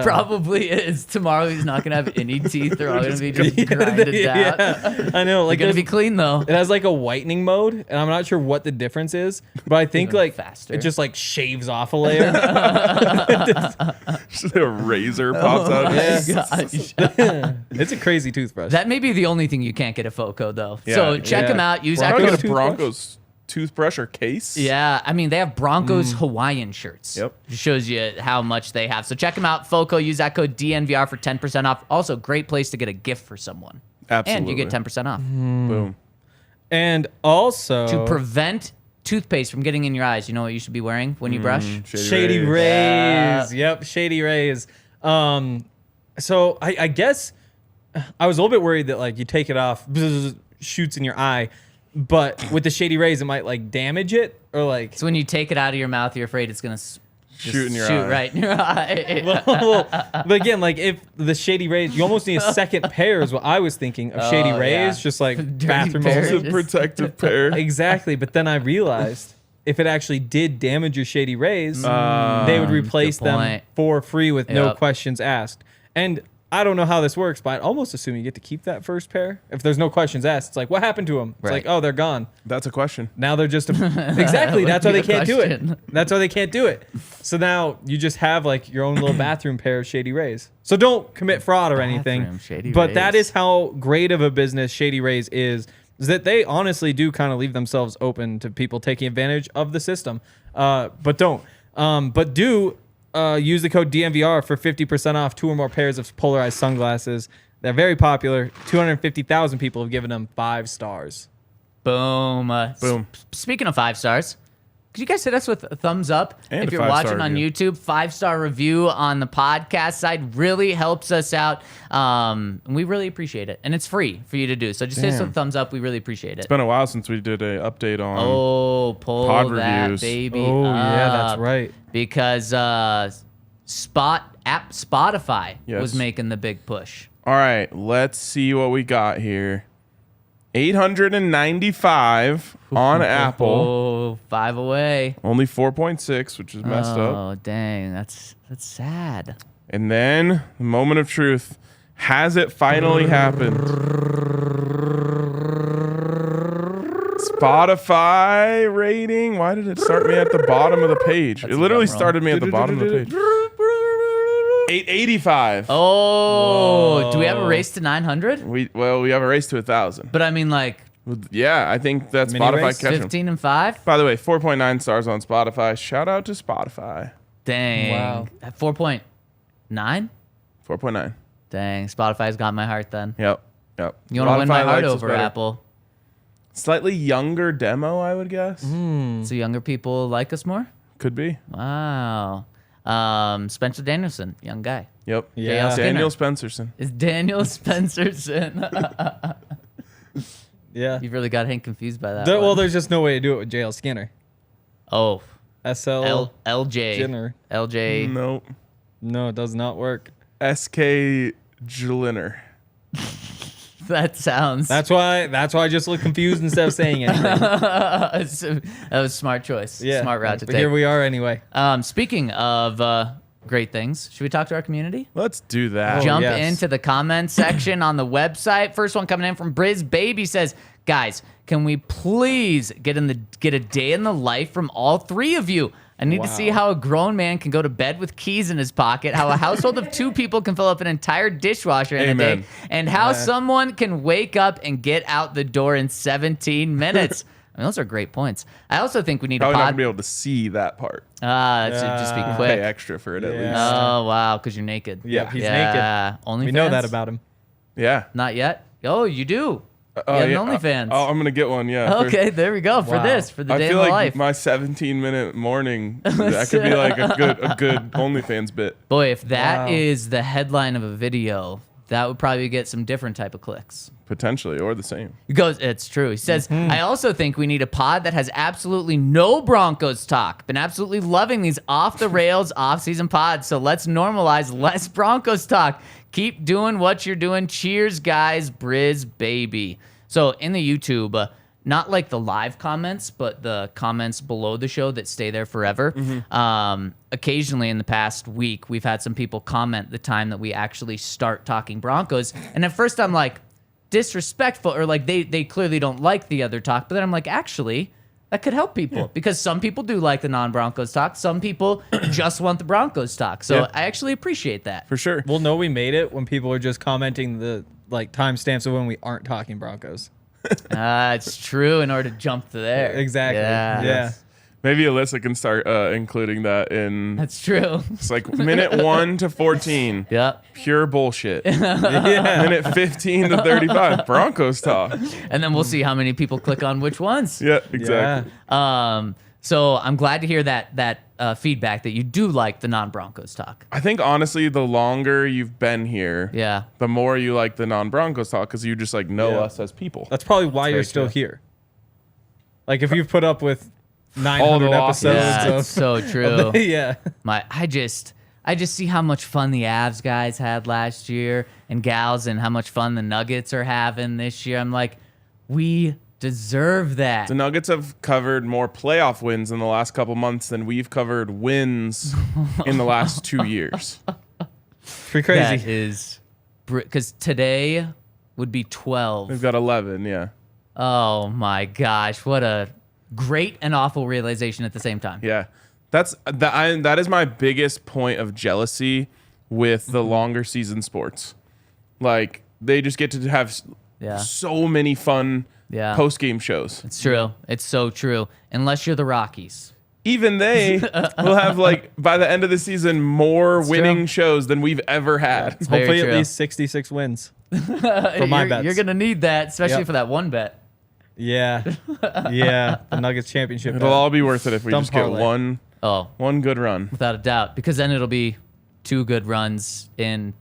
Probably is. Tomorrow he's not gonna have any teeth. They're all gonna be just grinded down. Yeah, I know. Like They're gonna be there's- clean though. it has like a whitening mode, and I'm not sure what the difference is, but I think Even like faster. it just like shaves off a layer. Just a razor pops out. Gosh. It's a crazy toothbrush. That may be the only thing you can't get at Foco though. Yeah, So check yeah. them out. Use How that do I code. get a Broncos toothbrush or case? Yeah, I mean they have Broncos Hawaiian shirts. Yep. It shows you how much they have. So check them out. Foco. Use that code DNVR for 10% off. Also, great place to get a gift for someone. Absolutely. And you get 10% off. Boom. And also To prevent toothpaste from getting in your eyes, you know what you should be wearing when you brush? Shady Rays. Rays. Yep, Shady Rays. So I guess I was a little bit worried that like you take it off, bzz, shoots in your eye, but with the Shady Rays it might like damage it or like. So when you take it out of your mouth, you're afraid it's gonna Shoot in your shoot eye. right in your eye. But again, like if the Shady Rays, you almost need a second pair is what I was thinking of Shady Oh, Rays, yeah. just like Dirty bathroom pair. It's a protective pair. Exactly, but then I realized if it actually did damage your Shady Rays, they would replace good them point. for free with no Yep. questions asked. And I don't know how this works, but I'd almost assume you get to keep that first pair. If there's no questions asked, it's like, what happened to them? It's Right. like, oh, they're gone. That's a question. Now they're just exactly. That That's would why be they a can't do question. it. That's why they can't do it. So now you just have like your own little bathroom pair of Shady Rays. So don't commit fraud or anything. Bathroom Shady But that Rays. is how great of a business Shady Rays is that they honestly do kind of leave themselves open to people taking advantage of the system. But don't. But do use the code DNVR for 50% off 2 or more pairs of polarized sunglasses. They're very popular. 250,000 people have given them 5 stars. Boom. Boom. Speaking of 5 stars, could you guys hit us with a thumbs up And if a you're 5-star watching on review. YouTube? 5-star review on the podcast side really helps us out. And we really appreciate it. And it's free for you to do. So just hit us with a thumbs up. We really appreciate it. It's been a while since we did an update on. Oh, pull Pod that reviews. baby Oh, yeah, that's up. right. Because Spotify Yes. was making the big push. All right, let's see what we got here. 895 on Apple. Oh, 5 away. Only 4.6, which is messed up. Oh, dang. That's sad. And then the moment of truth. Has it finally happened? Spotify rating. Why did it start me at the bottom of the page? It literally wrong. started me at the bottom of the page. 885. Oh, do we have a race to 900? We have a race to 1,000. But I mean, like Yeah, I think that's Mini Spotify race? catching. 15 and 5? By the way, 4.9 stars on Spotify. Shout out to Spotify. Dang. Wow. At 4.9? 4.9. Dang. Spotify's got my heart then. Yep. You want to win my Spotify heart likes us over better. Apple. Slightly younger demo, I would guess. So younger people like us more? Could be. Wow. Spencer Danielson, young guy. Yep. Yeah. Daniel Spencerson. Is Daniel Spencerson? Yeah. You've really got Hank confused by that. Well, one. there's just no way to do it with JL Skinner. Oh, SL. LJ. Jenner. LJ. Nope. No, it does not work. SK Jliner. That sounds. That's why I just look confused instead of saying anything. that was a smart choice. Yeah. Smart route to but take. here we are anyway. Speaking of great things, should we talk to our community? Let's do that. Jump yes. into the comment section on the website. First one coming in from Briz Baby says, guys, can we please get a day in the life from all 3 of you? I need to see Wow. how a grown man can go to bed with keys in his pocket, how a household of 2 people can fill up an entire dishwasher in a Amen. day, and how someone can wake up and get out the door in 17 minutes. I mean, those are great points. I also think we need Probably a not pod. gonna be able to see that part. That should just be Yeah. Pay quick. extra for it at Yeah. least. Oh, wow, because you're naked. Yep, he's yeah. naked. Only We know that about him. Yeah. Not yet? Oh, you do. Oh, yeah, OnlyFans. Oh, I'm gonna get one. Yeah. Okay, there we go. For Wow. this, for the I day feel in the like life. my 17-minute morning that could be like a good OnlyFans bit. Boy, if that Wow. is the headline of a video, that would probably get some different type of clicks. Potentially, or the same. He goes, it's true. He says, I also think we need a pod that has absolutely no Broncos talk. Been absolutely loving these off-the-rails, off-season pods, so let's normalize less Broncos talk. Keep doing what you're doing. Cheers, guys. Briz, baby. So in the YouTube, not like the live comments, but the comments below the show that stay there forever. Occasionally in the past week, we've had some people comment the time that we actually start talking Broncos. And at first I'm like, disrespectful, or like they clearly don't like the other talk, but then I'm like, actually that could help people because some people do like the non-Broncos talk, some people just want the Broncos talk, so I actually appreciate that For sure. We'll know we made it when people are just commenting the like timestamps of when we aren't talking Broncos. It's true, in order to jump to there. Exactly. Yeah. Maybe Alyssa can start including that in. That's true. It's like minute 1 to 14. Yep. Pure bullshit. Minute 15 to 35. Broncos talk. And then we'll see how many people click on which ones. Yeah, exactly. So I'm glad to hear that feedback that you do like the non-Broncos talk. I think honestly, the longer you've been here, Yeah. the more you like the non-Broncos talk because you just like know us as people. That's probably why you're still here. Like if you've put up with 900 losses. episodes Yeah, of, it's so true. yeah. I just see how much fun the Avs guys had last year and gals, and how much fun the Nuggets are having this year. I'm like, we deserve that. The Nuggets have covered more playoff wins in the last couple months than we've covered wins in the last 2 years. Pretty crazy. That is, because today would be 12. We've got 11, yeah. Oh my gosh, what a great and awful realization at the same time. Yeah. That is my biggest point of jealousy with the longer season sports. Like, they just get to have so many fun post-game shows. It's true. It's so true. Unless you're the Rockies. Even they will have, like, by the end of the season, more winning shows than we've ever had. Hopefully at least 66 wins for my bets. You're going to need that, especially for that one bet. Yeah. Yeah. The Nuggets championship. It'll all be worth it if we just get parlay. one good run. Without a doubt. Because then it'll be 2 good runs in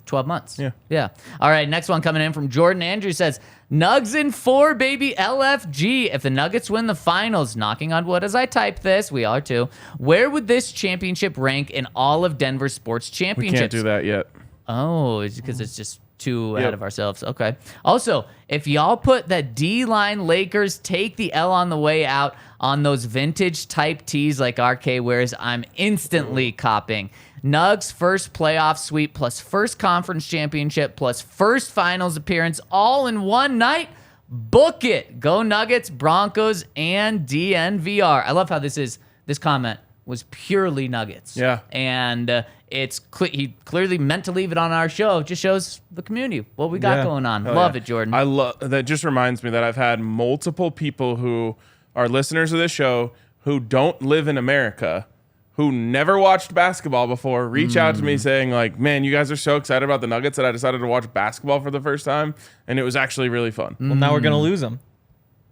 12 months. Yeah. All right, next one coming in from Jordan Andrews says, Nugs in 4, baby, LFG. If the Nuggets win the finals, knocking on wood as I type this, we are too, where would this championship rank in all of Denver sports We championships? can't do that yet. Oh, it's because it's just too ahead of ourselves. Okay. Also, if y'all put that D-line Lakers take the L on the way out on those vintage type tees like RK wears, I'm instantly copping. Nugs first playoff sweep plus first conference championship plus first finals appearance all in one night. Book it. Go Nuggets, Broncos, and DNVR. I love how this comment was purely Nuggets. Yeah. And he clearly meant to leave it on our show. It just shows the community what we got going on. Love it, Jordan. I love that. Just reminds me that I've had multiple people who are listeners of this show who don't live in America, who never watched basketball before, reach out to me saying like, man, you guys are so excited about the Nuggets that I decided to watch basketball for the first time. And it was actually really fun. Well, now we're going to lose them.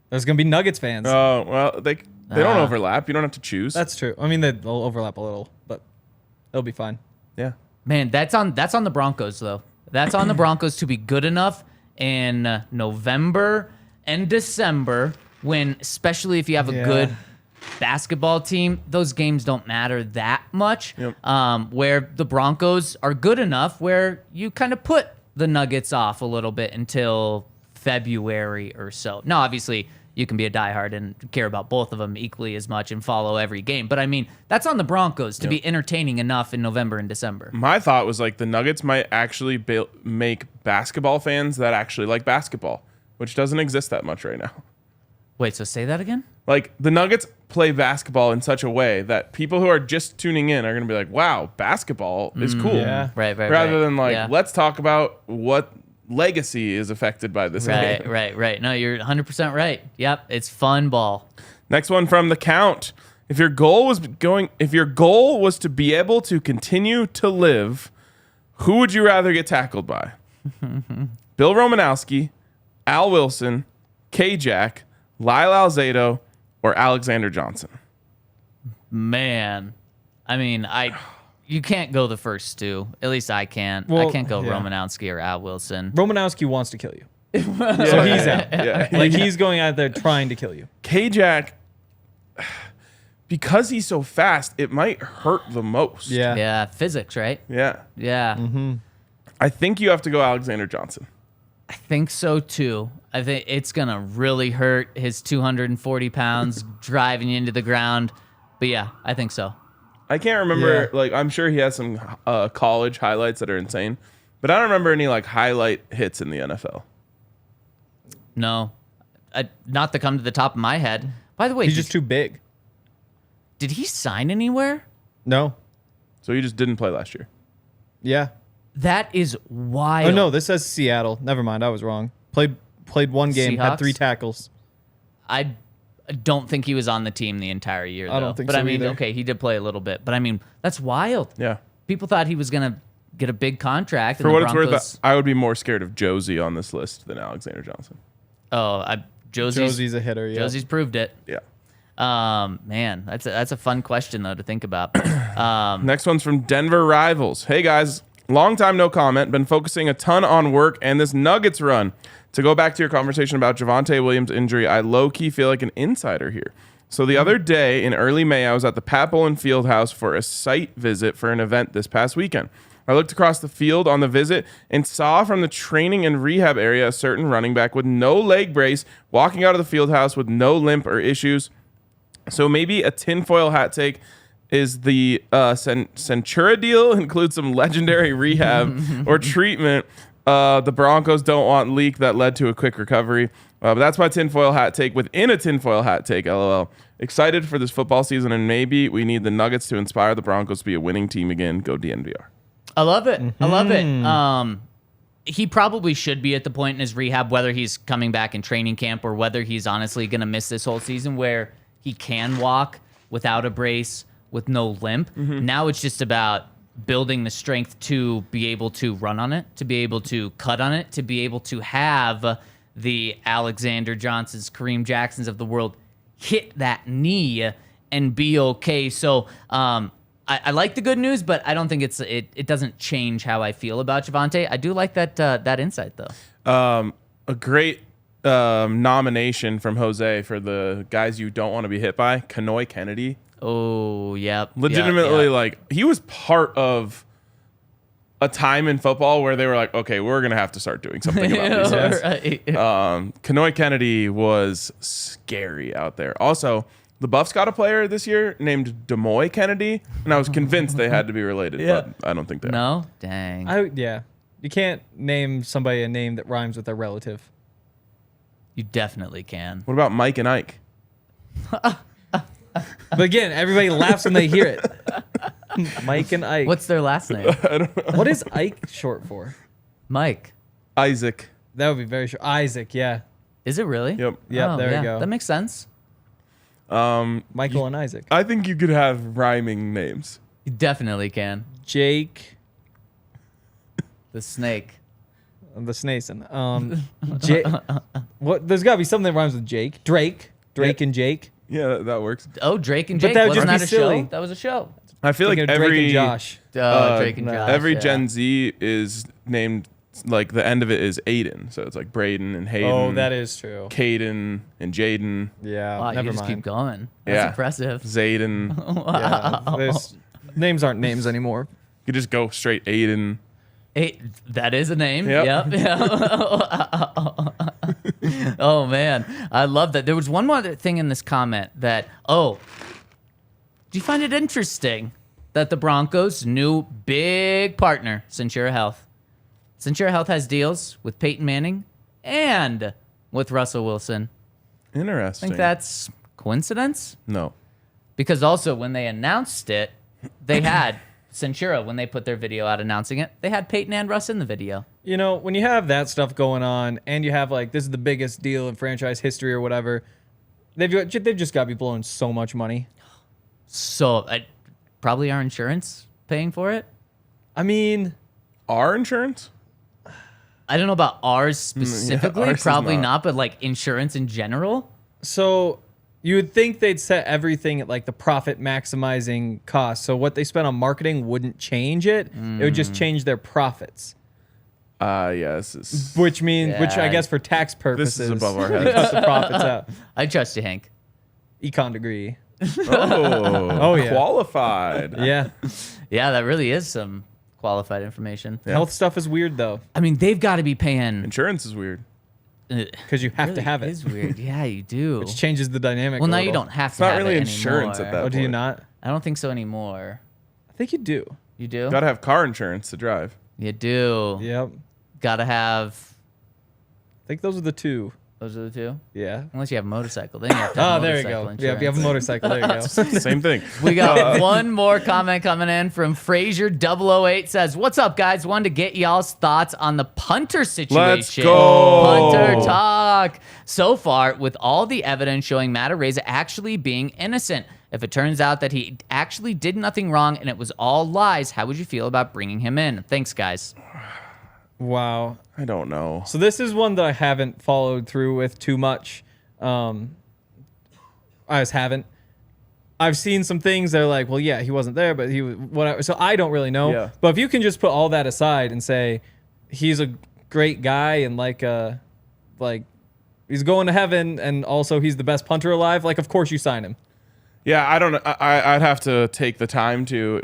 There's going to be Nuggets fans. Oh, well, they don't overlap. You don't have to choose. That's true. I mean, they'll overlap a little, but it'll be fine. Yeah. Man, that's on the Broncos though. That's on the Broncos to be good enough in November and December, when, especially if you have a good basketball team, those games don't matter that much. Yep. Where the Broncos are good enough where you kind of put the Nuggets off a little bit until February or so. Now, obviously, you can be a diehard and care about both of them equally as much and follow every game. But I mean, that's on the Broncos to be entertaining enough in November and December. My thought was like the Nuggets might actually make basketball fans that actually like basketball, which doesn't exist that much right now. Wait, so say that again? Like, the Nuggets play basketball in such a way that people who are just tuning in are going to be like, wow, basketball is cool. Yeah. Right. Rather than like, let's talk about what legacy is affected by this game. Right. No, you're 100% right. Yep, it's fun ball. Next one from the Count. If your goal was to be able to continue to live, who would you rather get tackled by? Bill Romanowski, Al Wilson, K-Jack, Lyle Alzado, or Alexander Johnson? Man, I mean, you can't go the first two. At least I can't. Well, I can't go Romanowski or Al Wilson. Romanowski wants to kill you. So he's out. Yeah. Like he's going out there trying to kill you. K-Jack, because he's so fast, it might hurt the most. Yeah. Yeah, physics, right? Yeah. Yeah. I think you have to go Alexander Johnson. I think so too. I think it's gonna really hurt his 240 pounds driving you into the ground. But yeah, I think so. I can't remember. Yeah. Like, I'm sure he has some college highlights that are insane, but I don't remember any like highlight hits in the NFL. No, not to come to the top of my head. By the way, He's just too big. did he sign anywhere? No. So he just didn't play last year. Yeah. That is wild. Oh no, this says Seattle. Never mind, I was wrong. Played one game, had Seahawks? 3 tackles. I don't think he was on the team the entire year. I don't though. think but so I mean, either. okay, he did play a little bit. But I mean, that's wild. Yeah. People thought he was gonna get a big contract. For and what the it's Broncos, worth, I would be more scared of Josie on this list than Alexander Johnson. Josie's a hitter, yeah. Josie's proved it. Yeah. Man, that's a fun question though to think about. Next one's from Denver Rivals. Hey guys, long time no comment. Been focusing a ton on work and this Nuggets run. To go back to your conversation about Javonte Williams' injury, I low-key feel like an insider here. So the other day in early May, I was at the Pat Bowlen Fieldhouse for a site visit for an event this past weekend. I looked across the field on the visit and saw from the training and rehab area a certain running back with no leg brace walking out of the field house with no limp or issues. So maybe a tinfoil hat take is the Centura deal includes some legendary rehab or treatment the Broncos don't want leak that led to a quick recovery. But that's my tinfoil hat take within a tinfoil hat take, LOL. Excited for this football season, and maybe we need the Nuggets to inspire the Broncos to be a winning team again. Go DNVR. I love it. I love it. He probably should be at the point in his rehab, whether he's coming back in training camp or whether he's honestly going to miss this whole season, where he can walk without a brace, with no limp. Now it's just about building the strength to be able to run on it, to be able to cut on it, to be able to have the Alexander Johnsons, Kareem Jacksons of the world hit that knee and be okay. So I like the good news, but I don't think it doesn't change how I feel about Javonte. I do like that insight though. A great nomination from Jose for the guys you don't want to be hit by. Kenoy Kennedy. Oh, yeah. Legitimately, like, he was part of a time in football where they were like, okay, we're going to have to start doing something about these guys. Right. Kenoy Kennedy was scary out there. Also, the Buffs got a player this year named Demoy Kennedy, and I was convinced they had to be related, but I don't think they are. No? Dang. Yeah. You can't name somebody a name that rhymes with their relative. You definitely can. What about Mike and Ike? But again, everybody laughs when they hear it. Mike and Ike. What's their last name? What is Ike short for? Mike. Isaac. That would be very short. Isaac, yeah. Is it really? Yep. Yep, there we go. That makes sense. Michael and Isaac. I think you could have rhyming names. You definitely can. Jake. The snake. The Snason. What? There's got to be something that rhymes with Jake. Drake and Jake. Yeah, that works. Oh, Drake and But Jake. that would Wasn't just that a be silly. show? That was a show. I feel like Thinking of Drake and Josh. Drake and Josh. Every yeah. Gen Z is named, like, the end of it is Aiden. So it's like Braden and Hayden. Oh, that is true. Caden and Jaden. Yeah, Wow, you never just mind. keep going. That's Yeah. impressive. Zayden. Yeah, names aren't names anymore. You just go straight Aiden. Hey, that is a name. Yep. Yep. Oh, man. I love that. There was one more thing in this comment that, do you find it interesting that the Broncos' new big partner, Centura Health has deals with Peyton Manning and with Russell Wilson? Interesting. Think that's coincidence? No. Because also when they announced it, they had Centura, when they put their video out announcing it, they had Peyton and Russ in the video. You know, when you have that stuff going on and you have like, this is the biggest deal in franchise history or whatever, they've just got to be blowing so much money. So probably our insurance paying for it. I mean, Our insurance? I don't know about ours specifically, ours is probably not. not, but like insurance in general. so you would think they'd set everything at like the profit maximizing cost. So what they spent on marketing wouldn't change it. It would just change their profits. Yeah, this is which means, which I Yeah. guess for tax purposes, this is above our we heads. cut the profits out. I trust you, Hank. Econ degree. Oh, yeah. Qualified. Yeah. Yeah, that really is some qualified information. Health stuff is weird though, I mean, they've got to be paying. Insurance is weird. because you have to have It it, is weird. Yeah, you do. which changes the dynamic. Well, a now you little. don't have It's to not have really it insurance anymore. at that Oh, do you point. not? I don't think so anymore. I think you do. You do? Gotta have car insurance to drive. You do. Yep. Gotta have. I think those are the two. Those are the two. Yeah. Unless you have a motorcycle, then you have to have Oh, there you go. motorcycle Yeah, if you have a insurance. motorcycle, there you go. Same thing. We got one more comment coming in from Frazier008 says, "What's up, guys? Wanted to get y'all's thoughts on the punter situation. Let's go. Punter talk. So far, with all the evidence showing Matt Araiza actually being innocent, if it turns out that he actually did nothing wrong and it was all lies, how would you feel about bringing him in? Thanks, guys." Wow. I don't know. So this is one that I haven't followed through with too much. I just haven't. I've seen some things that are like, well, yeah, he wasn't there, but he was whatever. So I don't really know. Yeah. But if you can just put all that aside and say he's a great guy and like he's going to heaven and also he's the best punter alive, like of course you sign him. Yeah, I don't know. I'd have to take the time to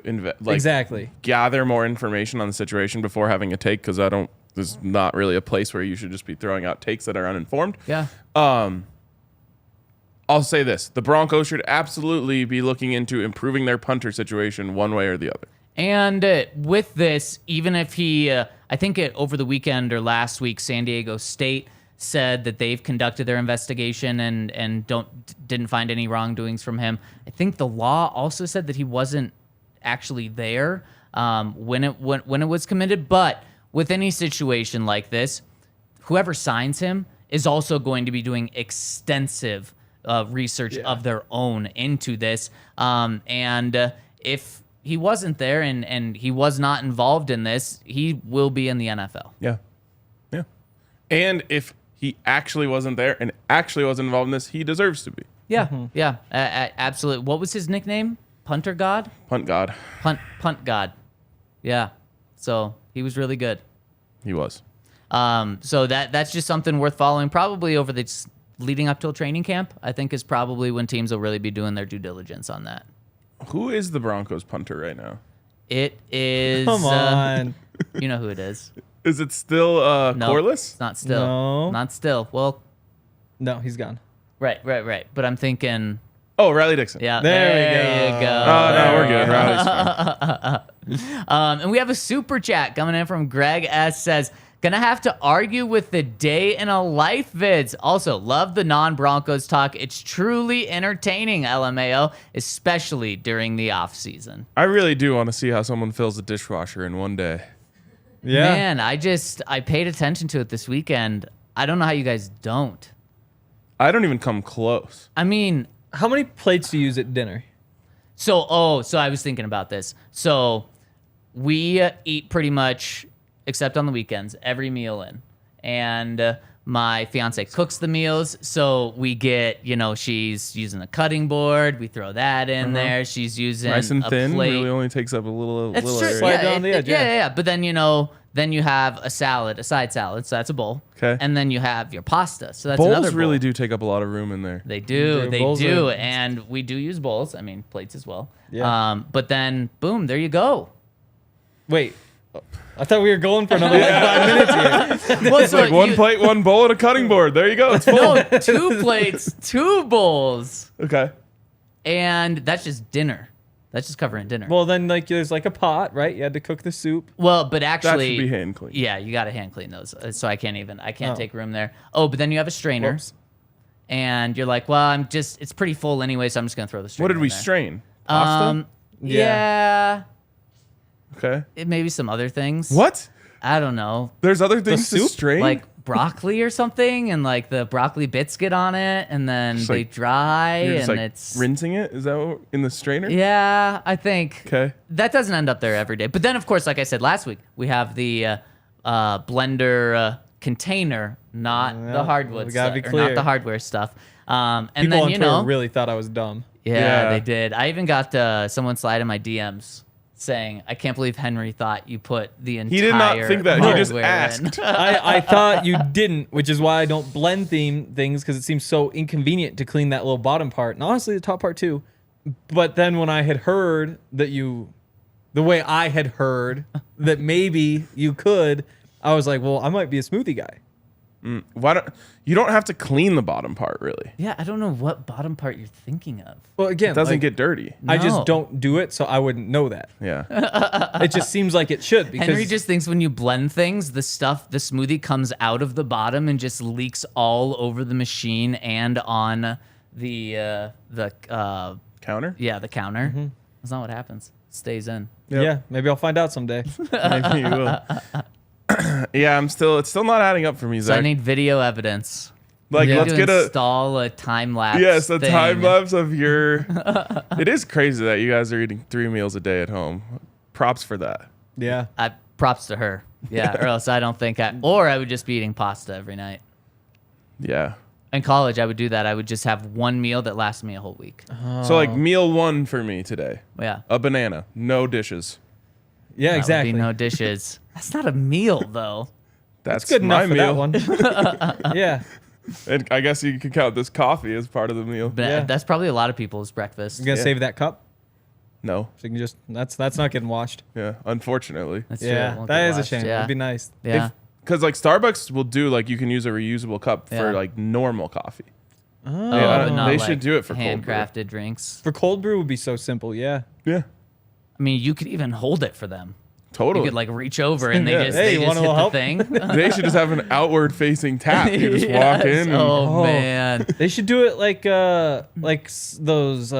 Exactly. gather more information on the situation before having a take, because there's not really a place where you should just be throwing out takes that are uninformed. Yeah. I'll say this. The Broncos should absolutely be looking into improving their punter situation one way or the other. And with this, even if he, I think over the weekend or last week, San Diego State said that they've conducted their investigation and didn't find any wrongdoings from him. I think the law also said that he wasn't actually there when it was committed. But with any situation like this, whoever signs him is also going to be doing extensive research of their own into this. If he wasn't there and he was not involved in this, he will be in the NFL. Yeah. Yeah. And if he actually wasn't there and actually wasn't involved in this, he deserves to be. Yeah, yeah, absolutely. What was his nickname? Punter God? Punt God. Punt God. Yeah. So he was really good. He was. So that's just something worth following. Probably over the leading up till training camp, I think is probably when teams will really be doing their due diligence on that. Who is the Broncos punter right now? It is. Come on. You know who it is. Is it still No, Corliss? it's not still. No. Not still. Well, No, he's gone. right. But I'm thinking. Oh, Riley Dixon. Yeah, There we you go. Oh, no, we're good. Riley's fine. And we have a super chat coming in from Greg S. Says, gonna have to argue with the day in a life vids. Also, love the non-Broncos talk. It's truly entertaining, LMAO, especially during the off season. I really do want to see how someone fills a dishwasher in one day. Yeah. Man, I paid attention to it this weekend. I don't know how you guys don't. I don't even come close. I mean, How many plates do you use at dinner? so I was thinking about this. So we eat pretty much, except on the weekends, every meal in. And my fiance cooks the meals. So we get, she's using a cutting board. We throw that in there. She's using Nice and a thin plate. really only takes up a little It's true. area. Slide down the edge, yeah. Yeah. But then, then you have a salad, a side salad. So that's a bowl. Okay. And then you have your pasta. So that's another Bowls bowl. really do take up a lot of room in there. They do. Their They bowls do. are- And we do use bowls. I mean, plates as well. Yeah. But then, boom, there you go. Wait. I thought we were going for another 5 minutes here. Well, so Like one plate, one bowl, and a cutting board. There you go. It's full. No, 2 plates, 2 bowls. Okay. And that's just dinner. That's just covering dinner. Well, then there's like a pot, right? You had to cook the soup. Well, but That actually, should be hand clean. yeah, you got to hand clean those. So I can't Oh. take room there. Oh, but then you have a strainer. Whoops. And you're like, well, it's pretty full anyway, so I'm just going to throw the strainer What did we in there. strain? Pasta? Yeah. Okay. Maybe some other things. What? I don't know. There's other things to soup? strain? Like broccoli or something, and like the broccoli bits get on it, and then Just they like- dry, You're just and like it's rinsing it? Is that what, in the strainer? yeah. I think Okay. that doesn't end up there every day. But then, of course, like I said last week, we have the blender container, not Yeah, the hardwood we gotta stuff, be or not clear. the hardware stuff. And People then on Twitter really thought I was dumb. yeah, Yeah. they did. I even got someone slide in my DMs saying, "I can't believe Henry thought you put the entire." He did not think that. He just hardware in." asked. I thought you didn't, which is why I don't blend theme things because it seems so inconvenient to clean that little bottom part. And honestly, the top part too. But then when I had heard that the way I had heard that maybe you could, I was like, well, I might be a smoothie guy. You don't have to clean the bottom part, really. Yeah, I don't know what bottom part you're thinking of. Well, again, It doesn't get dirty. I No. just don't do it, so I wouldn't know that. Yeah. It just seems like it should because Henry just thinks when you blend things, the smoothie comes out of the bottom and just leaks all over the machine and on the Counter? yeah, the counter. That's not what happens. It stays in. yeah, maybe I'll find out someday. Maybe you will. Yeah, it's still not adding up for me, So I Zach. need video evidence. Like, Yeah. let's To get a install a time lapse. yes, a thing. time lapse of your. It is crazy that you guys are eating 3 meals a day at home. Props for that. Yeah. Props to her. Yeah, or else I don't think I would just be eating pasta every night. Yeah. In college, I would do that. I would just have one meal that lasted me a whole week. So like meal 1 for me today, Yeah. a banana, no dishes. Yeah, That exactly. would be no dishes. That's not a meal, though. That's Good my enough for meal. that one. Yeah. And I guess you could count this coffee as part of the meal. But Yeah. that's probably a lot of people's breakfast. You gonna Yeah. save that cup? No. So you can just that's not getting washed. Yeah. Unfortunately. That's true. It Yeah, won't that get is a washed. shame. Yeah. It'd be nice. Yeah. Because like Starbucks will do like you can use a reusable cup Yeah. for like normal coffee. Oh. Yeah, but not they like should do it for cold brew. handcrafted drinks. For cold brew would be so simple. Yeah. Yeah. I mean, you could even hold it for them. You Totally. could like reach over and they Yeah. just, Hey, they you just want a hit little the help? thing. They should just have an outward facing tap. You just walk Yes. in. And, Oh, man. They should do it like those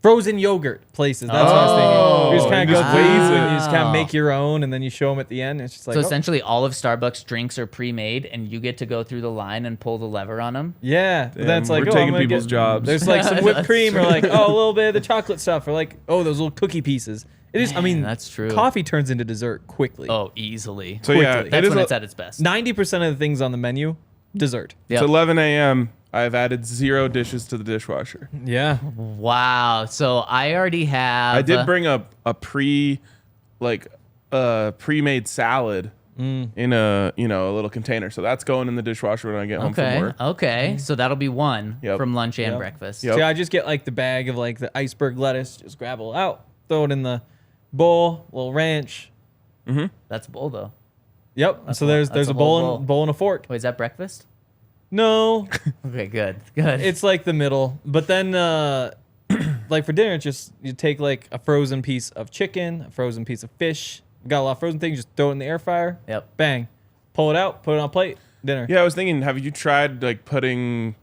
frozen yogurt places. That's what I was thinking. You just kind you of go just through glaze and it. you just kind of make your own, and then you show them at the end. It's just like, So oh, essentially, all of Starbucks drinks are pre-made, and you get to go through the line and pull the lever on them. yeah. But then it's Damn, like, we're oh, taking I'm gonna people's get, jobs. There's like some whipped That's cream, or true. like, oh, a little bit of the chocolate stuff, or like, oh, those little cookie pieces. It is. I mean, that's true. Coffee turns into dessert quickly. Oh, easily. So yeah, quickly. it That's is when a- it's at its best. 90% of the things on the menu, dessert. Yep. It's 11 a.m. I've added 0 dishes to the dishwasher. Yeah. Wow. So I already have. I did bring a pre-made salad in a little container. So that's going in the dishwasher when I get home from Okay. work. Okay. So that'll be one Yep. from lunch and Yep. breakfast. Yep. See, I just get like the bag of like the iceberg lettuce, just grab it out, throw it in the bowl, little ranch. That's a bowl, though. Yep. So a- there's that's a a bowl whole and bowl and a fork. Wait, is that breakfast? No, Okay, good. Good. it's like the middle. But then like for dinner, it's just you take like a frozen piece of chicken, a frozen piece of fish. Got a lot of frozen things, just throw it in the air fryer. Yep. Bang. Pull it out, put it on a plate, dinner. Yeah, I was thinking, have you tried like putting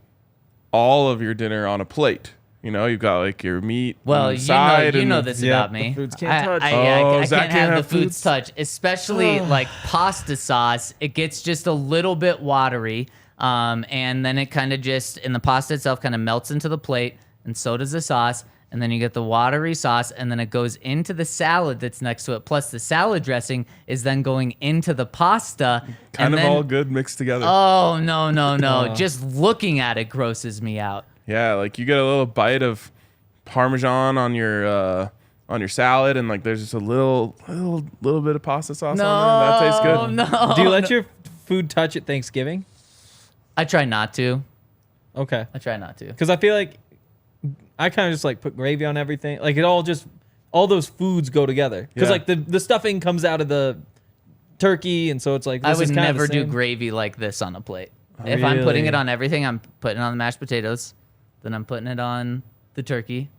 all of your dinner on a plate? You know, you've got like your meat Well, on the you side. know and- this Yeah, about me. the foods can't touch. Oh, I Zach can't have the foods foods? touch, especially like pasta sauce. It gets just a little bit watery, and then it kind of just in the pasta itself kind of melts into the plate, and so does the sauce. And then you get the watery sauce, and then it goes into the salad that's next to it. Plus, the salad dressing is then going into the pasta. kind and of then, all good mixed together. Oh no! Just looking at it grosses me out. Yeah, like you get a little bite of Parmesan on your salad, and like there's just a little bit of pasta sauce on there. That tastes good. No. Do you let your food touch at Thanksgiving? I try not to. Okay. I try not to. Because I feel like I kind of just like put gravy on everything. Like all those foods go together. Because Yeah. like the stuffing comes out of the turkey, and so it's like I this would is kinda the never do same. gravy like this on a plate. If I'm putting Really? it on everything, I'm putting it on the mashed potatoes. Then I'm putting it on the turkey.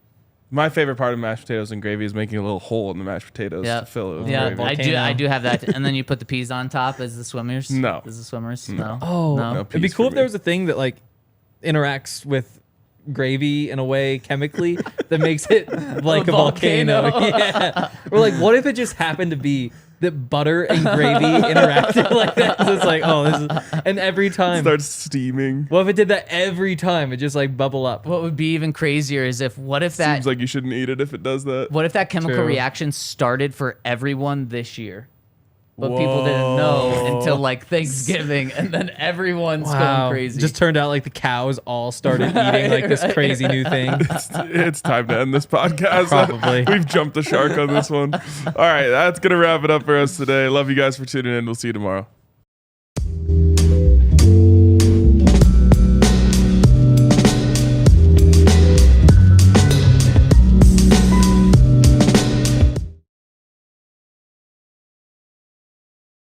My favorite part of mashed potatoes and gravy is making a little hole in the mashed potatoes Yeah, to fill it with yeah. gravy. I do have that. And then you put the peas on top as the swimmers. No. As the swimmers. No. Oh, no. No. it'd be peas cool for if there me. was a thing that like interacts with gravy in a way chemically that makes it like a volcano. Yeah. Or like, what if it just happened to be that butter and gravy interacted like that? So it's like, oh, this is, and every time. Starts steaming. What if it did that every time? It just like bubble up. What would be even crazier is what if that Seems like you shouldn't eat it if it does that. chemical True. reaction started for everyone this year? but people didn't know until like Thanksgiving, and then everyone's going crazy. Just turned out like the cows all started eating like this crazy new thing. It's time to end this podcast. Probably. We've jumped the shark on this one. All right, that's going to wrap it up for us today. Love you guys for tuning in. We'll see you tomorrow.